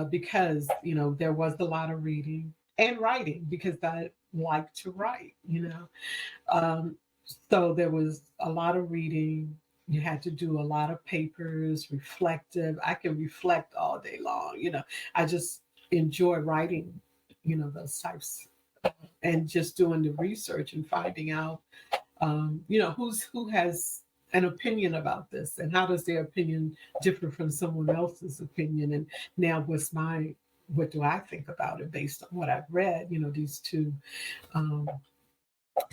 because, there was a lot of reading and writing because I like to write. Um, so there was a lot of reading. You had to do a lot of papers, reflective. I can reflect all day long. I just enjoy writing, those types and just doing the research and finding out who has an opinion about this, and how does their opinion differ from someone else's opinion, and now what do I think about it based on what I've read? These two um,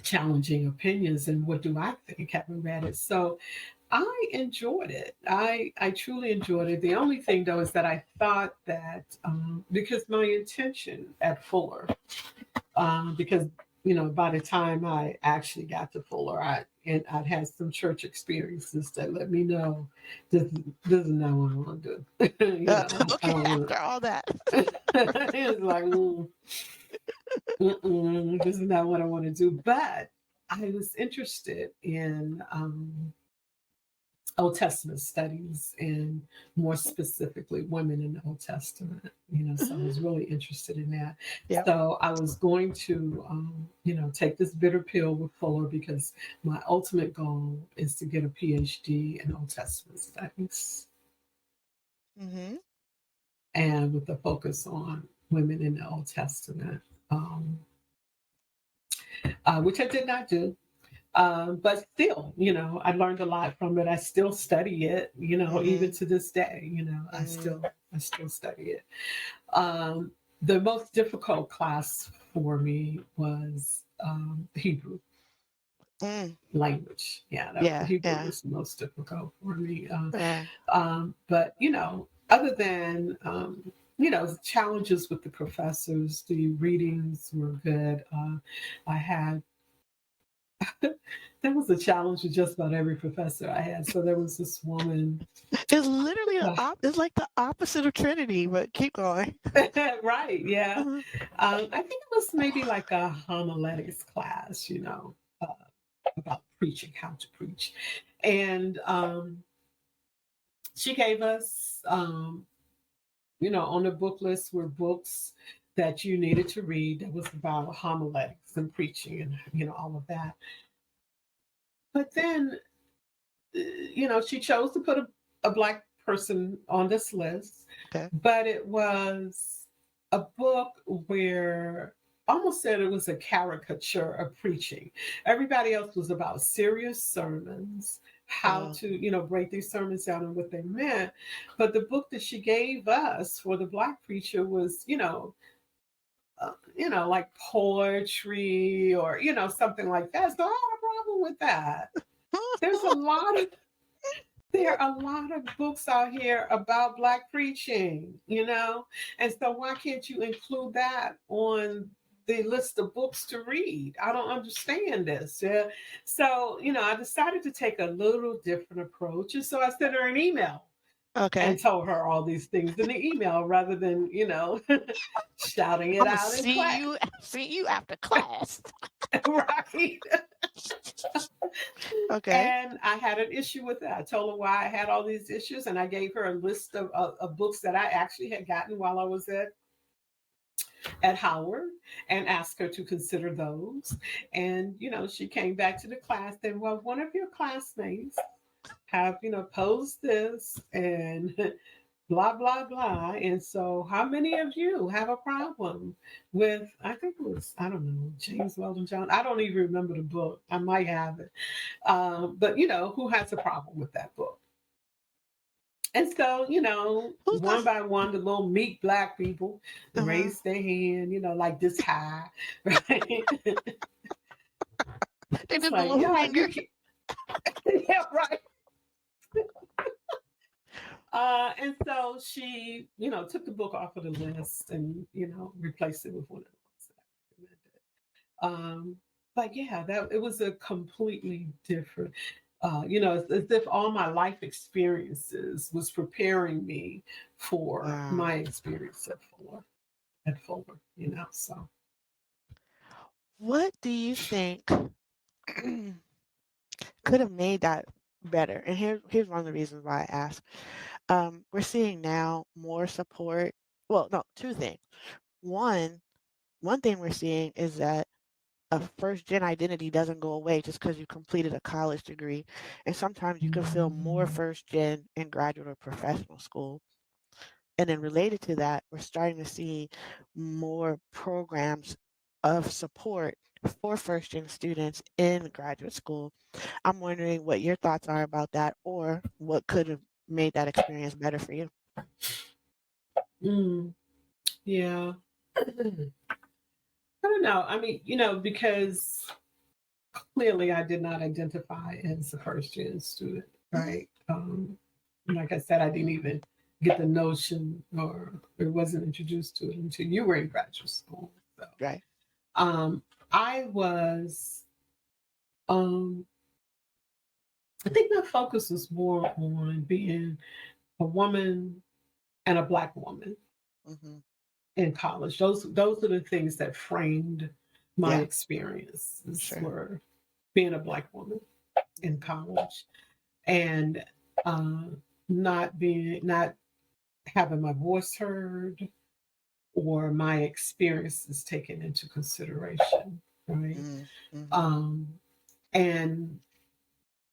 challenging opinions, and what do I think having read it? So I enjoyed it. I truly enjoyed it. The only thing though is that I thought that because my intention at Fuller, because by the time I actually got to Fuller, I'd had some church experiences that let me know this is not what I want to do. I Okay, don't want after all that. to. It's like this is not what I want to do. But I was interested in Old Testament studies, and more specifically women in the Old Testament. So I Mhm. was really interested in that. Yep. So I was going to, take this bitter pill with Fuller, because my ultimate goal is to get a PhD in Old Testament studies, Hmm. and with the focus on women in the Old Testament, um, which I did not do. But still, I learned a lot from it. I still study it, even Hmm. to this day. Hmm. I still study it. Um, the most difficult class for me was Hebrew Mm. language. Yeah, the Yeah, Hebrew yeah, was the most difficult for me. yeah. But other than challenges with the professors, the readings were good. I had There was a challenge with just about every professor I had. So there was this woman. It's literally it's like the opposite of Trinity, but keep going. Right, yeah. Mhm. I think it was maybe like a homiletics class, about preaching, how to preach. And she gave us, on the book list were books that you needed to read that was about homiletics and preaching, and, all of that. But then she chose to put a black person on this list, Okay. but it was a book where almost said it was a caricature of preaching. Everybody else was about serious sermons, how Um, to, break these sermons down and what they meant. But the book that she gave us for the black preacher was, like poetry, or, something like that. So I had a problem with that. There's a lot of there are a lot of books out here about black preaching, and so why can't you include that on the list of books to read? I don't understand this. Yeah. So, I decided to take a little different approach, and so I sent her an email okay. and told her all these things in the email, rather than shouting it I'm gonna out in see class. you after class. Right. Okay. And I had an issue with that. I told her why I had all these issues, and I gave her a list of books that I actually had gotten while I was at Howard, and asked her to consider those. And, she came back to the class and, well, one of your classmates have, posed this, and blah, blah, blah. And so, how many of you have a problem with, I think it was, I don't know, James Weldon Jones? I don't even remember the book. I might have it. But who has a problem with that book? And so, Who's one this? by one, the little meek black people Uh-huh. raised their hand, like this high, right? They It's did the like, little yeah, finger. you can, yeah, right. And so she, took the book off of the list, and, replaced it with one of the ones that I recommended. But yeah, that it was a completely different. It's as if all my life experiences was preparing me for Wow. my experience at Fuller. So What do you think could have made that better? And here's one of the reasons why I ask. We're seeing now more support. Well, no, two things. One, one thing we're seeing is that a first gen identity doesn't go away just because you completed a college degree. And sometimes you can feel more mm, first gen in graduate or professional school. And then related to that, we're starting to see more programs of support for first gen students in graduate school. I'm wondering what your thoughts are about that or what could have made that experience better for you. Mm, yeah. I don't know. I mean, because clearly I did not identify as a first gen student, Mhm. right? Like I said, I didn't even get the notion, or it wasn't introduced to it until you were in graduate school. So Right. um, I was, um, I think my focus was more on being a woman and a Black woman Hmm. in college. Those are the things that framed my Yeah, experiences sure. were being a Black woman in Hmm. college and uh, not having my voice heard or my experiences taken into consideration, right? Mm-hmm. Um, and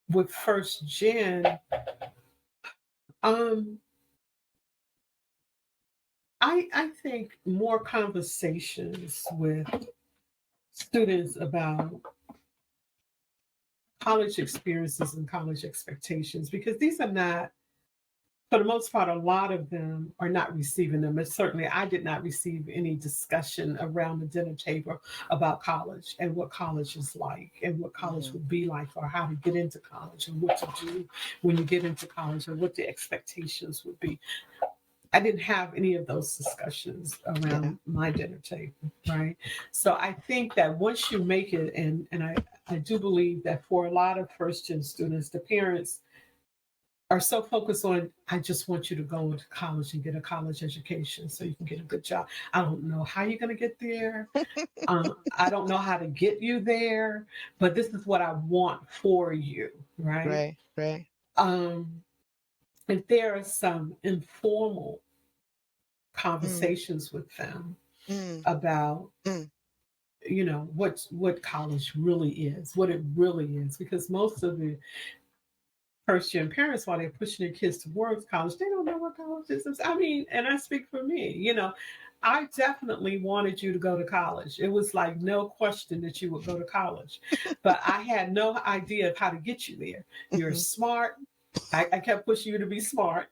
with first gen, um, I think more conversations with students about college experiences and college expectations because these are not, for the most part, a lot of them are not receiving them. And certainly, I did not receive any discussion around the dinner table about college and what college is like and what college Hmm. would be like or how to get into college and what to do when you get into college and what the expectations would be. I didn't have any of those discussions Yeah. around my dinner table, right? So I think that once you make it, and I do believe that for a lot of first gen students, the parents are so focused on, I just want you to go to college and get a college education so you can get a good job. I don't know how you're going to get there. I don't know how to get you there, but this is what I want for you, right? Right. Right. Um, and there are some informal Mm, conversations with them mm, about mm. what college really is, what it really is, because most of the first gen parents, while they're pushing their kids towards college, they don't know what college is. I mean, and I speak for me, I definitely wanted you to go to college. It was like no question that you would go to college, but I had no idea of how to get you there. You're Mhm, smart. I kept pushing you to be smart,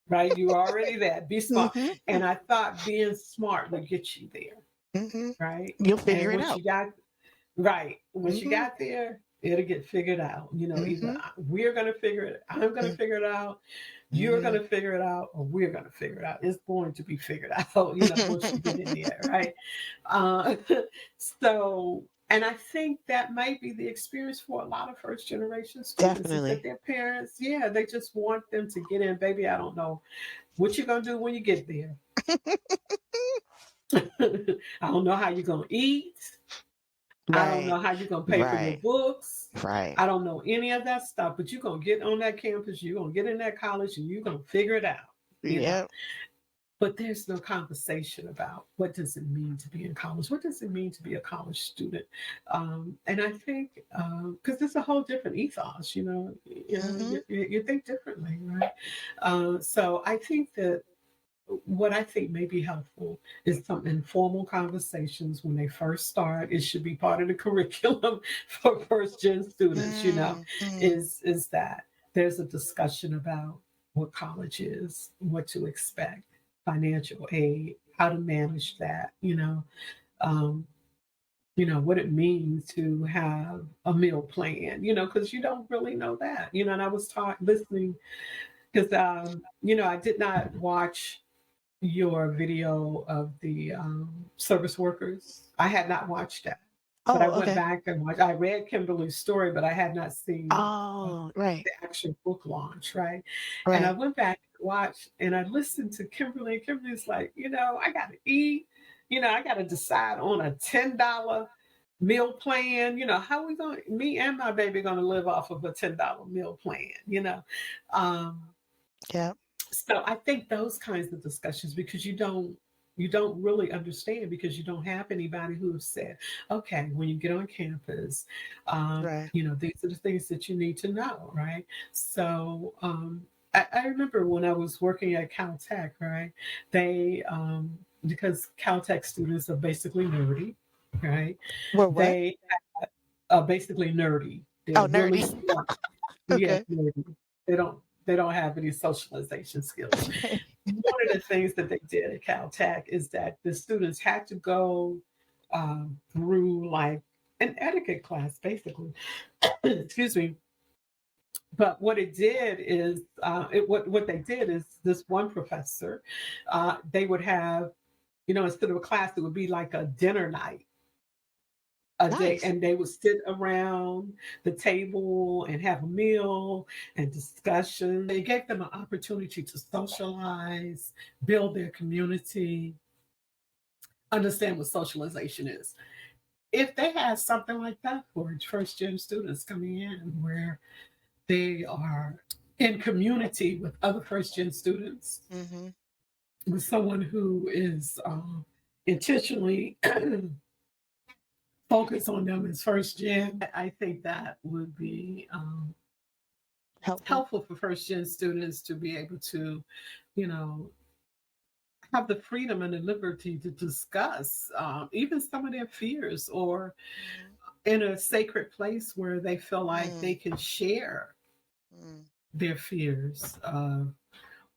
right? You were already that. Be smart. mhm, And I thought being smart would get you there, mhm. right? You'll And figure it once out. you got Right. Once you Mhm, got there, it'll get figured out. Either mhm, we're going to figure it, I'm going to mm, figure it out, you're going mhm. to figure it out, or we're going to figure it out. It's going to be figured out, once you get in there, right? Uh, and I think that might be the experience for a lot of first generation students is that Definitely. their parents, yeah, they just want them to get in. Baby, I don't know what you're going to do when you get there. I don't know how you're going to eat. I don't Right. know how you're gonna pay for your Right. books. Right. I don't know any of that stuff, but you're gonna get on that campus, you're gonna get in that college, and you're gonna figure it out, you know. Yeah. But there's no conversation about what does it mean to be in college? What does it mean to be a college student? And I think because it's a whole different ethos, Mhm. you think differently, right? So I think that what I think may be helpful is some informal conversations when they first start. It should be part of the curriculum for first gen students, Mm, mm. is that there's a discussion about what college is, what to expect, financial aid, how to manage that, um, what it means to have a meal plan, because you don't really know that, and I was taught listening because, I did not watch your video of the service workers. I had not watched that, but I Oh, went okay. back and watched. I read Kimberly's story, but I had not seen Oh, right. the actual book launch, right? And I Right. went back and watched, and I listened to Kimberly. And Kimberly's like, I got to eat. I got to decide on a $10 meal plan. How we going? Me and my baby going to live off of a $10 meal plan. Um, Yeah. so I think those kinds of discussions because you don't really understand because you don't have anybody who has said, okay, when you get on campus, Right. these are the things that you need to know, right? So I remember when I was working at Caltech, right? They because Caltech students are basically nerdy, right? We're what? They are basically nerdy. They're Oh, really nerdy. smart. Yes, Okay. nerdy. They don't they don't have any socialization skills. Okay. One of the things that they did at Caltech is that the students had to go through like an etiquette class, basically. Excuse me. But what it did is, what they did is this one professor, they would have, instead of a class, it would be like a dinner night a day, Nice. and they would sit around the table and have a meal and discussion. They gave them an opportunity to socialize, build their community, understand what socialization is. If they had something like that for first gen students coming in, where they are in community with other first gen students, Mm-hmm. with someone who is intentionally focused on them as first gen, I think that would be Helpful. helpful for first gen students to be able to, you know, have the freedom and the liberty to discuss even some of their fears, or Mm-hmm. in a sacred place where they feel like they Mm, can share mm, their fears,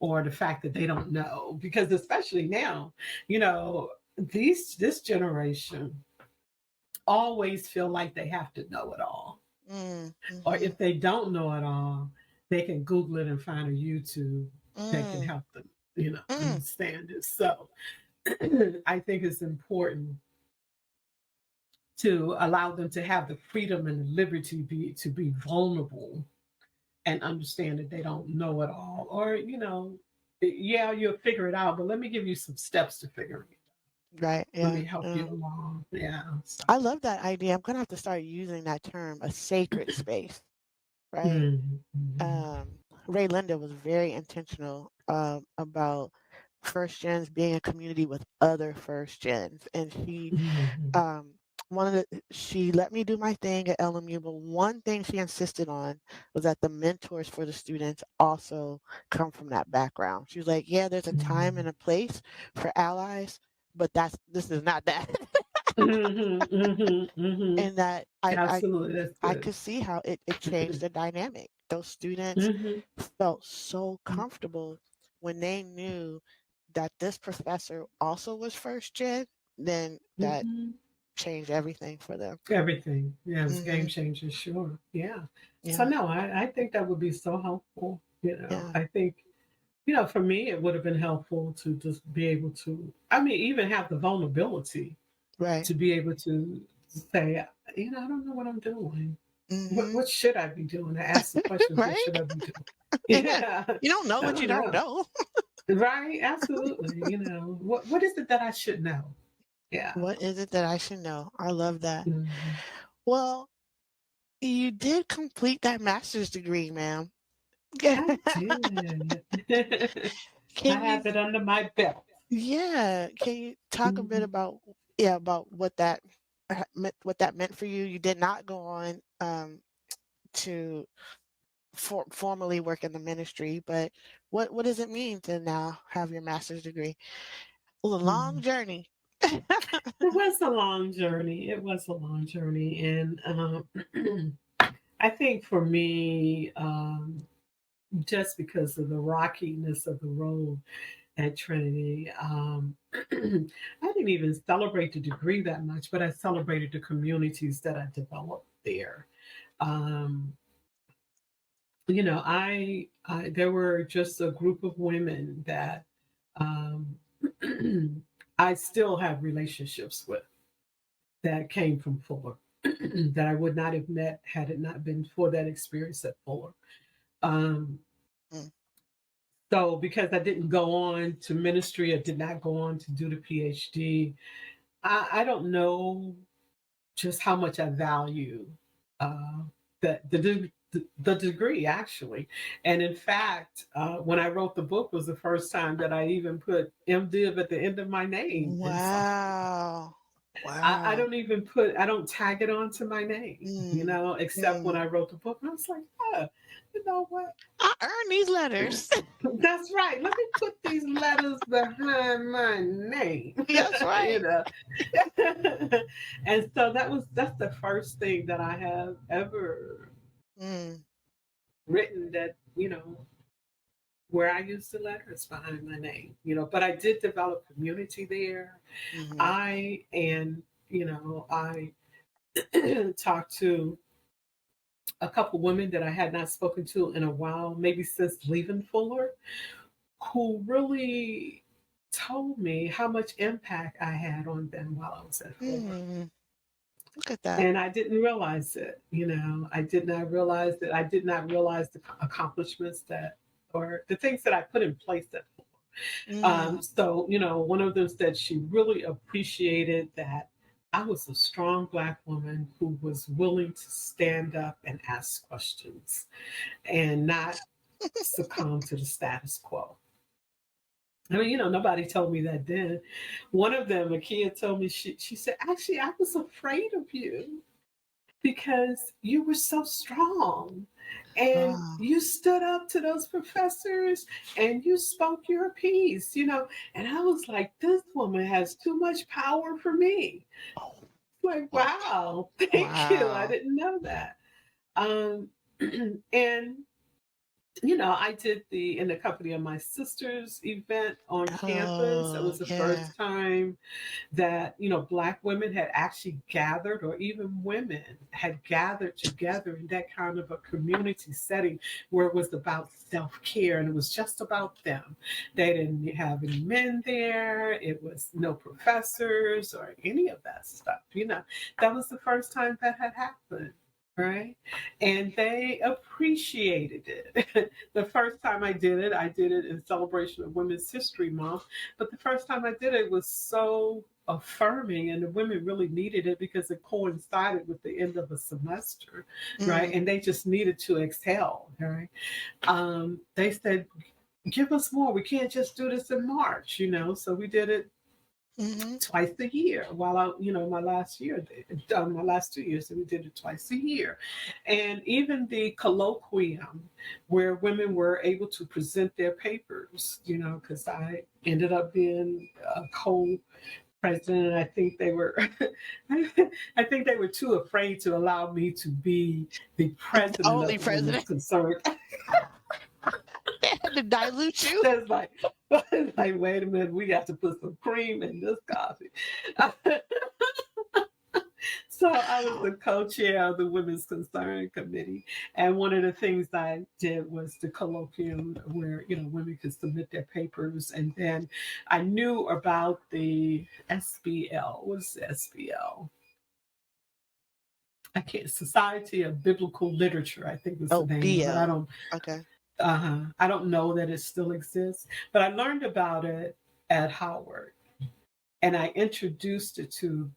or the fact that they don't know. Because especially now, you know, this generation always feel like they have to know it all. mm, Or mm-hmm. if they don't know it all, they can Google it and find a YouTube that can Mm, help them, mm. understand it. So I think it's important to allow them to have the freedom and the liberty to be vulnerable and understand that they don't know it all. Or, yeah, you'll figure it out, but let me give you some steps to figure it out. Right. Let Yeah. me help you Yeah. along. Yeah. So. I love that idea. I'm gonna have to start using that term, a sacred space. Right. Mm-hmm. Um, Ray Linda was very intentional about first gens being a community with other first gens, and Mm-hmm. um, she let me do my thing at LMU, but one thing she insisted on was that the mentors for the students also come from that background. She was like, "Yeah, there's a time and a place for allies, but this is not that." Mm-hmm. Mm-hmm. Mm-hmm. And that Absolutely. That's I good. could see how it changed the dynamic. Those students Mm-hmm. felt so comfortable when they knew that this professor also was first gen, then that Mm-hmm. changed everything for them. Everything. Yeah, it's game Hmm. changer, sure. Yeah. So Yeah, no, I think that would be so helpful. yeah, I think, for me it would have been helpful to just be able to, I mean, even have the vulnerability right. to be able to say, I don't know what I'm doing. What Hmm. what should I be doing? I ask the questions, what Right? should I be doing? Yeah. Yeah. You don't know I what you don't don't know. know. Right, absolutely. What is it that I should know? Yeah. What is it that I should know? I love that. Mhm. Well, you did complete that master's degree, ma'am. Yeah. I did. I Can you have it under my belt. Yeah, can you talk a bit Mhm. about about what that meant for you? You did not go on to formally work in the ministry, but what does it mean to now have your master's degree? It was a long Mhm. journey. It was a long journey. It was a long journey. And I think for me, just because of the rockiness of the road at Trinity, I didn't even celebrate the degree that much, but I celebrated the communities that I developed there. Um, I there were just a group of women that um, I still have relationships with that came from Fuller that I would not have met had it not been for that experience at Fuller. Um, Mm, so because I didn't go on to ministry, I did not go on to do the PhD. I don't know just how much I value uh, the degree actually. And in fact, when I wrote the book was the first time that I even put MDiv at the end of my name in something. wow. I Wow. don't even I don't tag it onto my name, Mm, except when mm, I wrote the book. And I was like, huh. you know what? I earned these letters. That's right. Let me put these letters behind my name. That's you right. know. And so that's the first thing that I have ever Mm, written that, where I use the letters behind my name, but I did develop community there. mm-hmm. I talked to a couple women that I had not spoken to in a while, maybe since leaving Fuller, who really told me how much impact I had on them while I was at Fuller. Mm, look at that. And I didn't realize it, I did not realize that. I did not realize the accomplishments that, or the things that I put in place at Fuller. Mm, So, one of them said she really appreciated that I was a strong Black woman who was willing to stand up and ask questions and not succumb to the status quo. I mean, nobody told me that then. One of them, a kid, told me, she said, actually, I was afraid of you because you were so strong and oh, you stood up to those professors and you spoke your piece. And I was like, this woman has too much power for me. oh, Like, wow. wow, thank you. I Wow. didn't know that. Um, and I did in the company of my sister's event on campus. It Oh, was the yeah. first time that Black women had actually gathered, or even women had gathered together in that kind of a community setting where it was about self-care and it was just about them. They didn't have any men there. It was no professors or any of that stuff. That was the first time that had happened. Right. And they appreciated it. The first time I did it in celebration of Women's History Month. But the first time I did it was so affirming, and the women really needed it because it coincided with the end of a semester, right? Mm, And they just needed to exhale, right? They said, give us more. We can't just do this in March. So we did it mm-hmm. twice a year while my last year, my last 2 years, and we did it twice a year. And even the colloquium where women were able to present their papers, because I ended up being a co-president, and I think they were, I think they were too afraid to allow me to be the The president of only the Women's president. Concern. They had to dilute you. That's like, wait a minute, we got to put some cream in this coffee. So I was the co-chair of the Women's Concern Committee, and one of the things I did was the colloquium where women could submit their papers, and then I knew about the SBL. What's the SBL? I can't. Society of Biblical Literature, I think was the Oh, name of it. I BL. don't. Okay. I don't know that it still exists, but I learned about it at Howard, and I introduced it to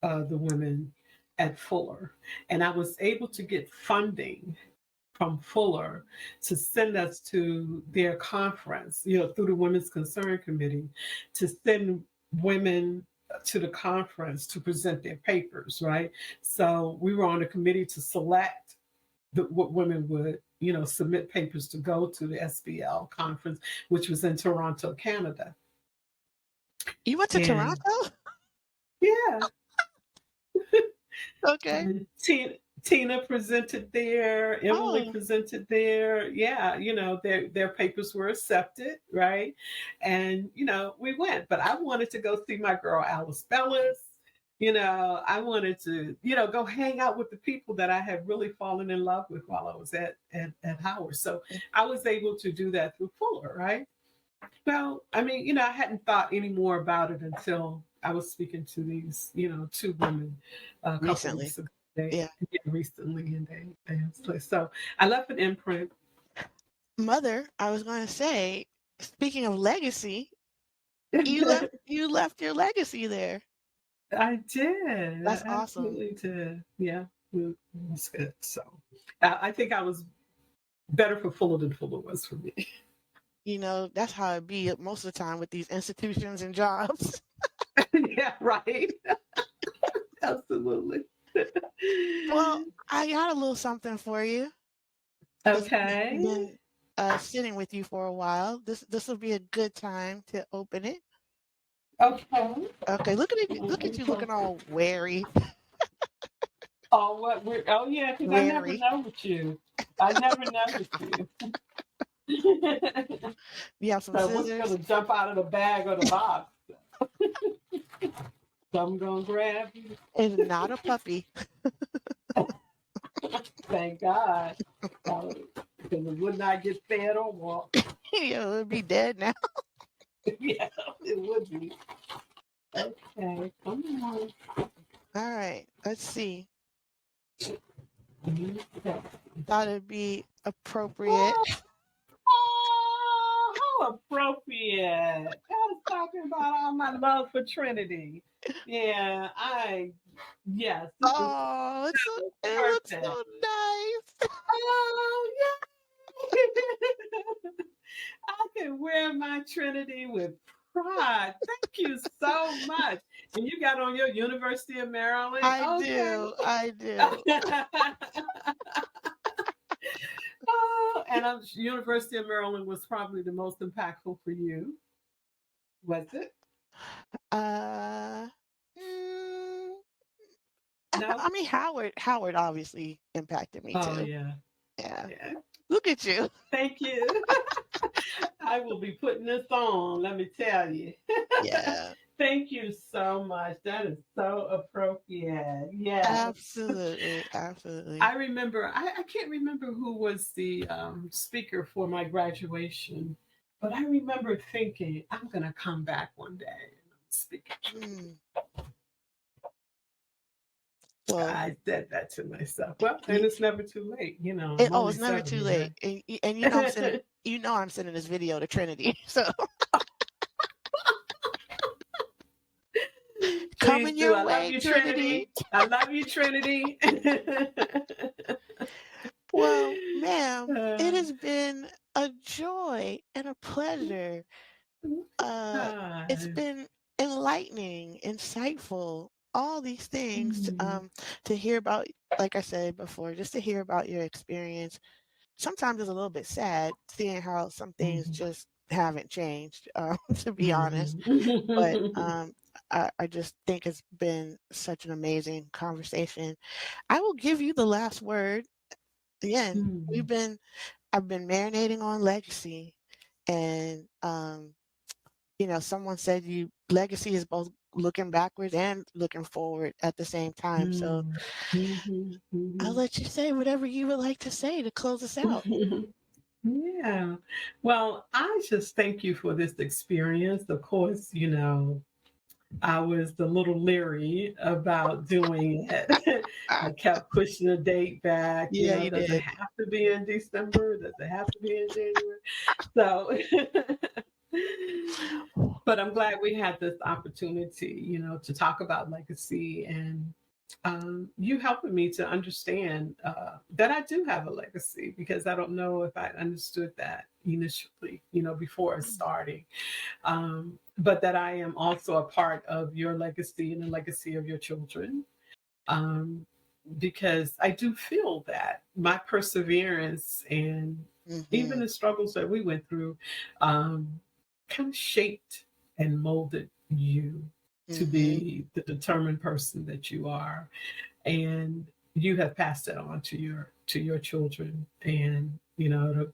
the women at Fuller. And I was able to get funding from Fuller to send us to their conference, through the Women's Concern Committee, to send women to the conference to present their papers, right? So we were on a committee to select what women would, submit papers to go to the SBL conference, which was in Toronto, Canada. You went to And Toronto? yeah, Okay. and Tina presented there, Emily Oh, presented there. Yeah, their papers were accepted, right? And we went. But I wanted to go see my girl Alice Bellis. I wanted to, go hang out with the people that I had really fallen in love with while I was at Howard. So I was able to do that through Fuller, right? Well, I mean, I hadn't thought any more about it until I was speaking to these, two women a couple recently. weeks ago. They Yeah. recently, and they have split. So I left an imprint. Mother, I was going to say, speaking of legacy, I you left your legacy there. did. I That's awesome. absolutely did. Yeah, it was good. So I think I was better for Fuller than Fuller was for me. That's how it be most of the time with these institutions and jobs. Yeah, right. Absolutely. Well, I got a little something for you. because we've Okay. been sitting with you for a while. This will be a good time to open it. Okay. Okay, look at Mm, you so- looking all wary, Oh, what we're, oh yeah, because I never wary. know with you. I never know with you. You have some So what's scissors. gonna jump out of the bag or the box? Some gonna grab you. It's not a puppy. Thank God. Because it would not get fed or walk. It'll be dead now. Yeah, it would be. Okay, come on. All right, let's see. Okay. Thought it'd be appropriate. Oh, oh, how appropriate. I was talking about all my love for Trinity. Yeah, yes, this is Oh, it looks perfect. so nice. Oh, yeah. I can wear my Trinity with pride. Thank you so much. And you got on your University of Maryland. I Okay. do. I do. Oh, and University of Maryland was probably the most impactful for you, was it? Uh, mm, No? I mean Howard obviously impacted me Oh, too. yeah. Yeah. Yeah. Look at you. Thank you. I will be putting this on, let me tell you. Yeah. Thank you so much. That is so appropriate. Yes. Absolutely. I Absolutely. remember, I can't remember who was the speaker for my graduation, but I remember thinking, I'm going to come back one day and speak at Trinity. Mm. Well, I said that to myself. Well, and you, it's never too late. I'm oh, only it's never too 70, late. right? And I'm sending this video to Trinity. So Please coming do. your I love way, you, Trinity. Trinity. I love you, Trinity. Well, ma'am, it uh, has been a joy and a pleasure. It's God. been enlightening, insightful, all these things Mm, to hear about, like I said before, just to hear about your experience. Sometimes it's a little bit sad seeing how some things mhm, just haven't changed, to be honest. But mhm. I just think it's been such an amazing conversation. I will give you the last word. Again, Mm, I've been marinating on legacy, and someone said you legacy is both looking backwards and looking forward at the same time. So mm, mhm, I'll mhm. let you say whatever you would like to say to close us out. Yeah. Well, I just thank you for this experience. Of course, I was a little leery about doing it. Ah, I kept pushing the date back. yeah, you Does it did. have to be in December? Does it have to be in January? So, but I'm glad we had this opportunity, to talk about legacy and you helping me to understand that I do have a legacy because I don't know if I understood that initially, before starting. But that I am also a part of your legacy and the legacy of your children. Um, because I do feel that my perseverance and even Mm-hmm. the struggles that we went through um, kind of shaped and molded you to Mm-hmm. be the determined person that you are, and you have passed it on to your children, and to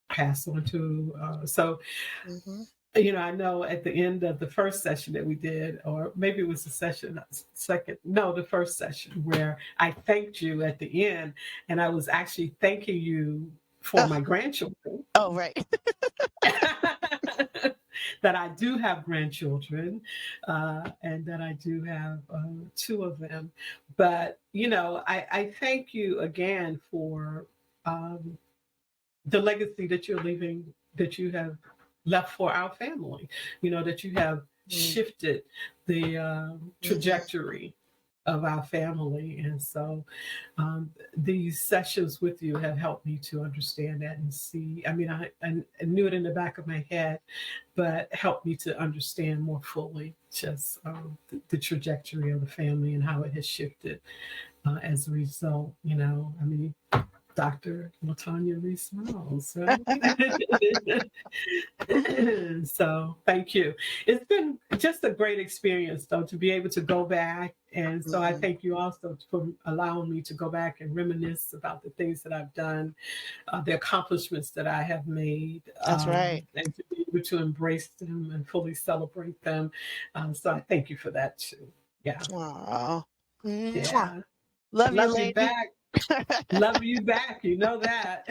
pass on to so Mm-hmm. I know at the end of the first session that we did, or maybe it was the session second, no, the first session where I thanked you at the end, and I was actually thanking you for Oh, my grandchildren. oh, right. That I do have grandchildren, and that I do have two of them. But, I thank you again for um, the legacy that you're leaving, that you have left for our family, that you have shifted the Mm-hmm. trajectory of our family. And so these sessions with you have helped me to understand that and see. I mean, I knew it in the back of my head, but helped me to understand more fully just the trajectory of the family and how it has shifted as a result. I mean, Dr. Latanya Rease Miles, right? So thank you. It's been just a great experience, though, to be able to go back. And so I Mhm. thank you also for allowing me to go back and reminisce about the things that I've done, the accomplishments that I have made, That's right. and to be able to embrace them and fully celebrate them. So I thank you for that too. Yeah, Aw. Mwah. yeah. Love you, Love you lady. back. Love you back. You know that.